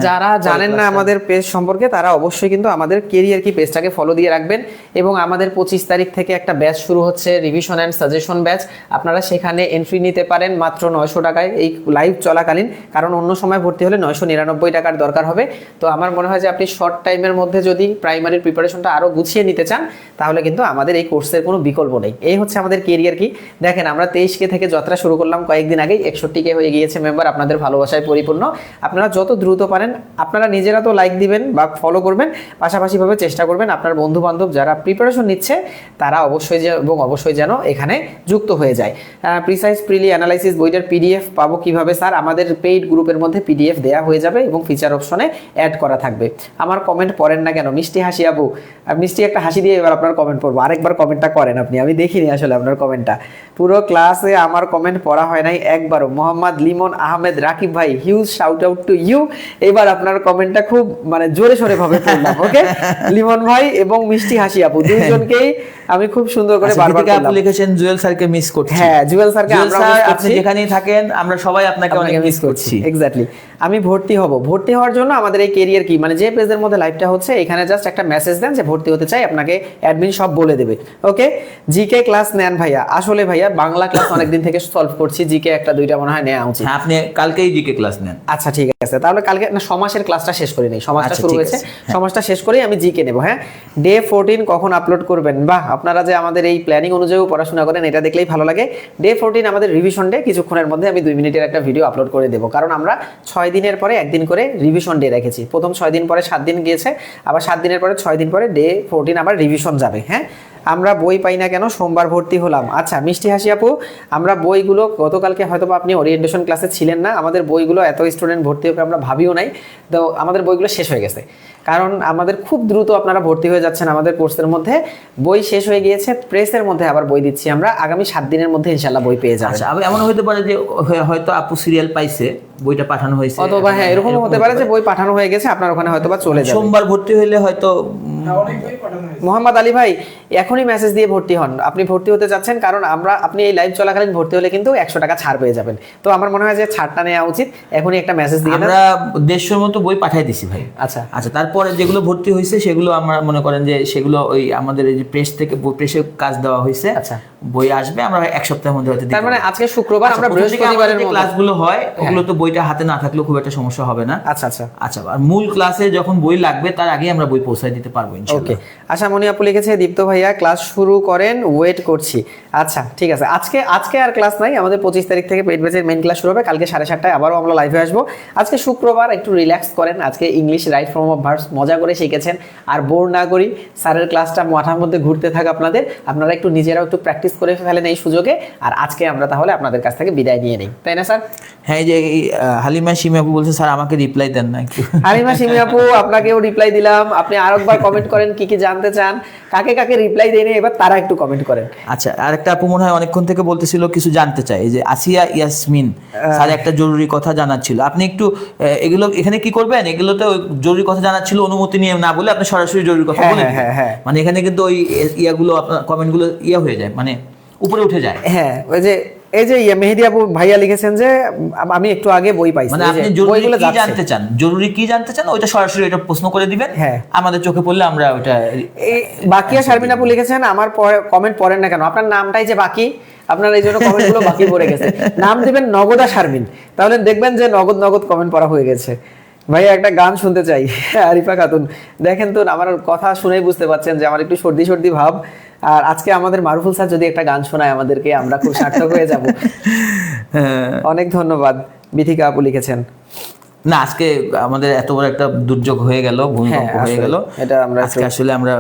যারা জানেন না আমাদের পেজ সম্পর্কে, তারা অবশ্যই কিন্তু আমাদের কেরিয়ার কি পেজটাকে ফলো দিয়ে রাখবেন। এবং আমাদের 25 তারিখ থেকে একটা ব্যাচ শুরু হচ্ছে, রিভিশন অ্যান্ড সাজেশন ব্যাচ। আপনারা সেখানে এন্ট্রি নিতে পারেন মাত্র 900 টাকায় এই লাইভ চলাকালীন, কারণ অন্য সময় ভর্তি হলে 999 টাকার দরকার হবে। তো আমার মনে হয় যে আপনি শর্ট টাইমের মধ্যে যদি প্রাইমারির প্রিপারেশনটা আরো গুছিয়ে নিতে চান, তাহলে কিন্তু আমাদের এই কোর্সের কোনো বিকল্প নেই। এই হচ্ছে আমাদের কেরিয়ার কি। দেখেন, আমরা 23K থেকে যাত্রা শুরু করলাম, কয়েকদিন আগেই 61K হয়ে গিয়েছে মেম্বার, আপনাদের ভালোবাসায় পরিপূর্ণ। আপনারা যত দ্রুত পারেন আপনারা নিজেরা তো লাইক দিবেন বা ফলো করবেন, পাশাপাশিভাবে চেষ্টা করবেন আপনার বন্ধু বান্ধব যারা প্রিপারেশন নিচ্ছে তারা অবশ্যই যেন এখানে যুক্ত হয়ে যায়। প্রিসাইজ প্রিলি অ্যানালাইসিস বইটার পিডিএফ পাবো কিভাবে স্যার? আমাদের পেইড গ্রুপের মধ্যে পিডিএফ দেওয়া হয়ে যাবে এবং ফিচার অপশনে অ্যাড করা থাকবে। আমার কমেন্ট পড়েন না কেন? মিষ্টি হাসি আপু, মিষ্টি একটা হাসি দিয়ে এবার আপনার কমেন্ট পড়বো। আরেকবার কমেন্টটা করেন আপনি, আমি দেখিনি আসলে আপনার কমেন্টটা। পুরো ক্লাসে আমার কমেন্ট পড়া হয় নাই একবারও। মোহাম্মদ লিমন আহমেদ রাকিব ভাই, huge shout out to you. এবার আপনার কমেন্টটা খুব মানে জোরে সোরে ভাবে পড়লাম। ওকে লিমন ভাই এবং মিষ্টি হাসি আপু, দুইজনকেই আমি খুব সুন্দর করে বারবার আপনি লিখেছেন জুয়েল স্যারকে মিস করছি। হ্যাঁ, জুয়েল স্যারকে আমরা মিস করছি। আপনি যেখানেই থাকেন আমরা সবাই আপনাকে অনেক মিস করছি। এক্স্যাক্টলি। আমি ভর্তি হওয়ার জন্য আমাদের এই কেরিয়ার কি মানে যে পেজের মধ্যে লাইভটা হচ্ছে, এখানে জাস্ট একটা মেসেজ দেন যে ভর্তি হতে চাই, আপনাকে অ্যাডমিন সব বলে দেবে। ওকে, জিকে ক্লাস নেন ভাইয়া। আসলে ভাইয়া বাংলা ক্লাস অনেকদিন থেকে সলভ করছি, জিকে একটা দুইটা মনে হয় নেওয়া উচিত। আপনি কালকেই জিকে ক্লাস নেন। আচ্ছা ঠিক আছে, তাহলে কালকে না, সমাজের ক্লাসটা শেষ করে নেই, সমাজটা শুরু হয়েছে, সমাজটা শেষ করেই আমি জিকে নেব। হ্যাঁ, ডে 14 কখন আপলোড করবেন? বাহ, আপনারা যে আমাদের এই প্ল্যানিং অনুযায়ী পড়াশোনা করেন এটা দেখলেই ভালো লাগে। ডে 14 আমাদের রিভিশন ডে, কিছুক্ষণের মধ্যে আমি 2 মিনিটের একটা ভিডিও আপলোড করে দেবো, কারণ আমরা 6 দিনের পরে একদিন করে রিভিশন ডে রেখেছি। প্রথম 6 দিন পরে 7 দিন গিয়েছে, আবার 7 দিনের পরে 6 দিন পরে ডে 14 আবার রিভিশন যাবে। হ্যাঁ, আমরা বই পাই না কেন, সোমবার ভর্তি হলাম। আচ্ছা মিষ্টি হাসি আপু, আমরা বইগুলো গতকালকে হয়তো আপনি ওরিয়েন্টেশন ক্লাসে ছিলেন না, আমাদের বইগুলো এত স্টুডেন্ট ভর্তি হবে আমরা ভাবিও নাই, তো আমাদের বইগুলো শেষ হয়ে গেছে, কারণ আমাদের খুব দ্রুত আপনারা ভর্তি হয়ে যাচ্ছেন আমাদের কোর্সের মধ্যে। বই শেষ হয়ে গিয়েছে, প্রেসের মধ্যে আবার বই দিচ্ছি আমরা, আগামী 7 দিনের মধ্যে ইনশাল্লাহ বই পেয়ে যাবেন। আচ্ছা, আবার এমন হতে পারে যে হয়তো আপু সিরিয়াল পাইছে, বইটা পাঠানো হয়েছে, অথবা হ্যাঁ এরকম হতে পারে যে বই পাঠানো হয়ে গেছে, আপনার ওখানে হয়তো বা চলে যাবে। সোমবার ভর্তি হইলে হয়তো মোহাম্মদ আলী ভাই এখনই মেসেজ দিয়ে ভর্তি হন, আপনি ভর্তি হতে যাচ্ছেন, কারণ আপনি এই লাইভ চলাকালীন ভর্তি হলে কিন্তু 100 টাকা ছাড় পেয়ে যাবেন। তো আমার মনে হয় যে ছাড়টা নেওয়া উচিত, এখনই একটা মেসেজ দিয়ে দেন। আমরা 150 মতো বই পাঠিয়ে দিছি ভাই। আচ্ছা আচ্ছা, তারপরে যেগুলো ভর্তি হয়েছে সেগুলো আমরা মনে করেন যে সেগুলো ওই আমাদের এই যে প্রেস থেকে প্রেসে কাজ দেওয়া হয়েছে। আচ্ছা, বই আসবে, আমরা 1 সপ্তাহের মধ্যে হয়তো তার মানে আজকে শুক্রবার, আমরা বৃহস্পতিবারের মধ্যে ক্লাসগুলো হয়, ওগুলো তো বইটা হাতে না থাকলেও খুব একটা সমস্যা হবে না। আচ্ছা আচ্ছা আচ্ছা, আর মূল ক্লাসে যখন বই লাগবে তার আগে আমরা বই পৌঁছায় দিতে পারবো ইনশাআল্লাহ। ওকে, আশা মনি আপু লিখেছে দীপ্ত ভাইয়া ক্লাস শুরু করেন, ওয়েট করছি। আচ্ছা ঠিক আছে, আজকে আর ক্লাস নাই, আমাদের 25 তারিখ থেকে পেইড ব্যাচের মেইন ক্লাস শুরু হবে, কালকে 7:30টায় আবারও আমরা লাইভে আসবো। আজকে শুক্রবার, একটু রিল্যাক্স করেন, আজকে English right form of verbs মজা করে শিখেছেন, আর বোর না করি, স্যারের ক্লাসটা মাথার মধ্যে ঘুরতে থাকে আপনারা একটু নিজেরাও একটু প্র্যাকটিস করে ফেলেন এই সুযোগে। আর আজকে আমরা তাহলে আপনাদের কাছ থেকে বিদায় নিয়ে নিই, তাই না স্যার? হ্যাঁ, এই যে হালিমা সিমি আপু বলছে স্যার আমাকে রিপ্লাই দেন না একটু। হালিমা সিমি আপু আপনাকেও রিপ্লাই দিলাম, আপনি আরেকবার কমেন্ট করেন কি কি জানতে চান, কাকে কাকে রিপ্লাই দেয়নি এবার তারা একটু কমেন্ট করেন। আচ্ছা, আরেকটা আপু মনে হয় অনেকক্ষণ থেকে বলতেছিল কিছু জানতে চাই, এই যে আসিয়া ইয়াসমিন স্যার একটা জরুরি কথা জানার ছিল, আপনি একটু এগুলো এখানে কি করবেন, এগুলোতে জরুরি কথা জানার ছিল, অনুমতি নিয়ে না বলে আপনি সরাসরি জরুরি কথা বলে দিন। মানে এখানে কিন্তু ওই ইয়াগুলো আপনার কমেন্টগুলো হয়ে যায়, মানে উপরে উঠে যায়। হ্যাঁ, ওই যে এই যে মেহেদি আপু ভাইয়া লিখেছেন যে আমি একটু আগে বই পাইছি, মানে আপনি জরুরি কি জানতে চান, ওইটা সরাসরি ওইটা প্রশ্ন করে দিবেন, হ্যাঁ আমাদের চোখে পড়লে আমরা ওইটা। বাকিয়া শারমিন আপু লিখেছেন আমার কমেন্ট পড়েন না কেন, আপনার নামটাই যে বাকি, আপনার এই জন্য কমেন্টগুলো বাকি পড়ে গেছে। নাম দিবেন নগদা শারমিন, তাহলে দেখবেন যে নগদ কমেন্ট পড়া হয়ে গেছে। ভাইয়া একটা গান শুনতে চাই। আরিফা খাতুন, দেখেন তো আমার কথা শুনেই বুঝতে পারছেন যে আমার একটু সর্দি ভাব, আর আজকে আমাদের মারুফুল স্যার যদি একটা গান শোনায় আমাদেরকে, আমরা খুব সার্থক হয়ে যাব। অনেক ধন্যবাদ। বিথিকা আপু লিখেছেন না, আজকে আমাদের এত বড় একটা দুর্যোগ হয়ে গেল, ভূমিকম্প হয়ে গেল, এটা আমরা আজকে আসলে আমরা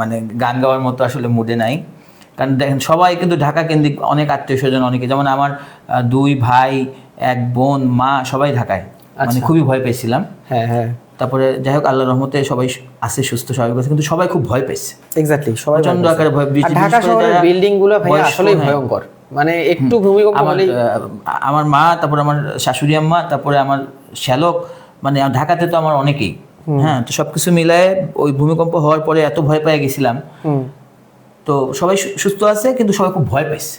মানে গান গাওয়ার মতো আসলে মুডে নাই, কারণ দেখেন সবাই কিন্তু ঢাকা কেন্দ্রিক, অনেক আত্মীয় স্বজন, অনেকে, যেমন আমার 2 ভাই 1 বোন, মা, সবাই ঢাকায়, মানে খুবই ভয় পেয়েছিলাম। হ্যাঁ তারপরে যাই হোক আল্লাহর রহমতে সবাই আছে, সুস্থ স্বাভাবিক আছে, কিন্তু সবাই খুব ভয় পেয়েছে। এক্স্যাক্টলি, সবাই প্রচন্ড আকারে ভয়। ঢাকা শহরের বিল্ডিং গুলো ভাই আসলে ভয়ঙ্কর, মানে একটু ভূমিকম্প হলেই আমার মা, তারপরে আমার শাশুড়ি আম্মা, তারপরে আমার শ্যালক, মানে ঢাকাতে তো আমার অনেকেই, হ্যাঁ, তো সবকিছু মিলায় ওই ভূমিকম্প হওয়ার পরে এত ভয় পেয়ে গেছিলাম। তো সবাই সুস্থ আছে, কিন্তু সবাই খুব ভয় পেয়েছে।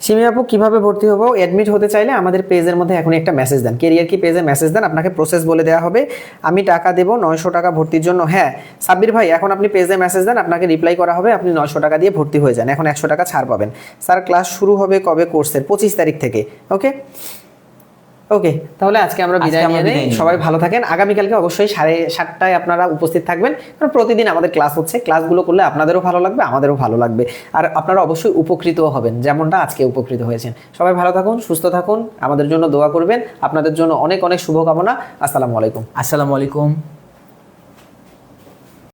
সিমি আপু কিভাবে ভর্তি হবো? অ্যাডমিট হতে চাইলে আমাদের পেজের মধ্যে এখন একটা মেসেজ দেন, কেরিয়ার কি পেজে মেসেজ দেন, আপনাকে প্রসেস বলে দেওয়া হবে, আমি টাকা দেবো 900 টাকা ভর্তির জন্য। হ্যাঁ সাব্বির ভাই, এখন আপনি পেজে মেসেজ দেন, আপনাকে রিপ্লাই করা হবে, আপনি 900 টাকা দিয়ে ভর্তি হয়ে যান, এখন 100 টাকা ছাড় পাবেন। স্যার ক্লাস শুরু হবে কবে কোর্সের? 25 তারিখ থেকে। ওকে, তাহলে আজকে আমরা বিদায় নিয়ে নিই, সবাই ভালো থাকেন। আগামীকালকে অবশ্যই 7:30টায় আপনারা উপস্থিত থাকবেন, কারণ প্রতিদিন আমাদের ক্লাস হচ্ছে, ক্লাসগুলো করলে আপনাদেরও ভালো লাগবে, আমাদেরও ভালো লাগবে, আর আপনারা অবশ্যই উপকৃতও হবেন, যেমনটা আজকে উপকৃত হয়েছেন। সবাই ভালো থাকুন, সুস্থ থাকুন, আমাদের জন্য দোয়া করবেন, আপনাদের জন্য অনেক শুভকামনা। আসসালামু আলাইকুম।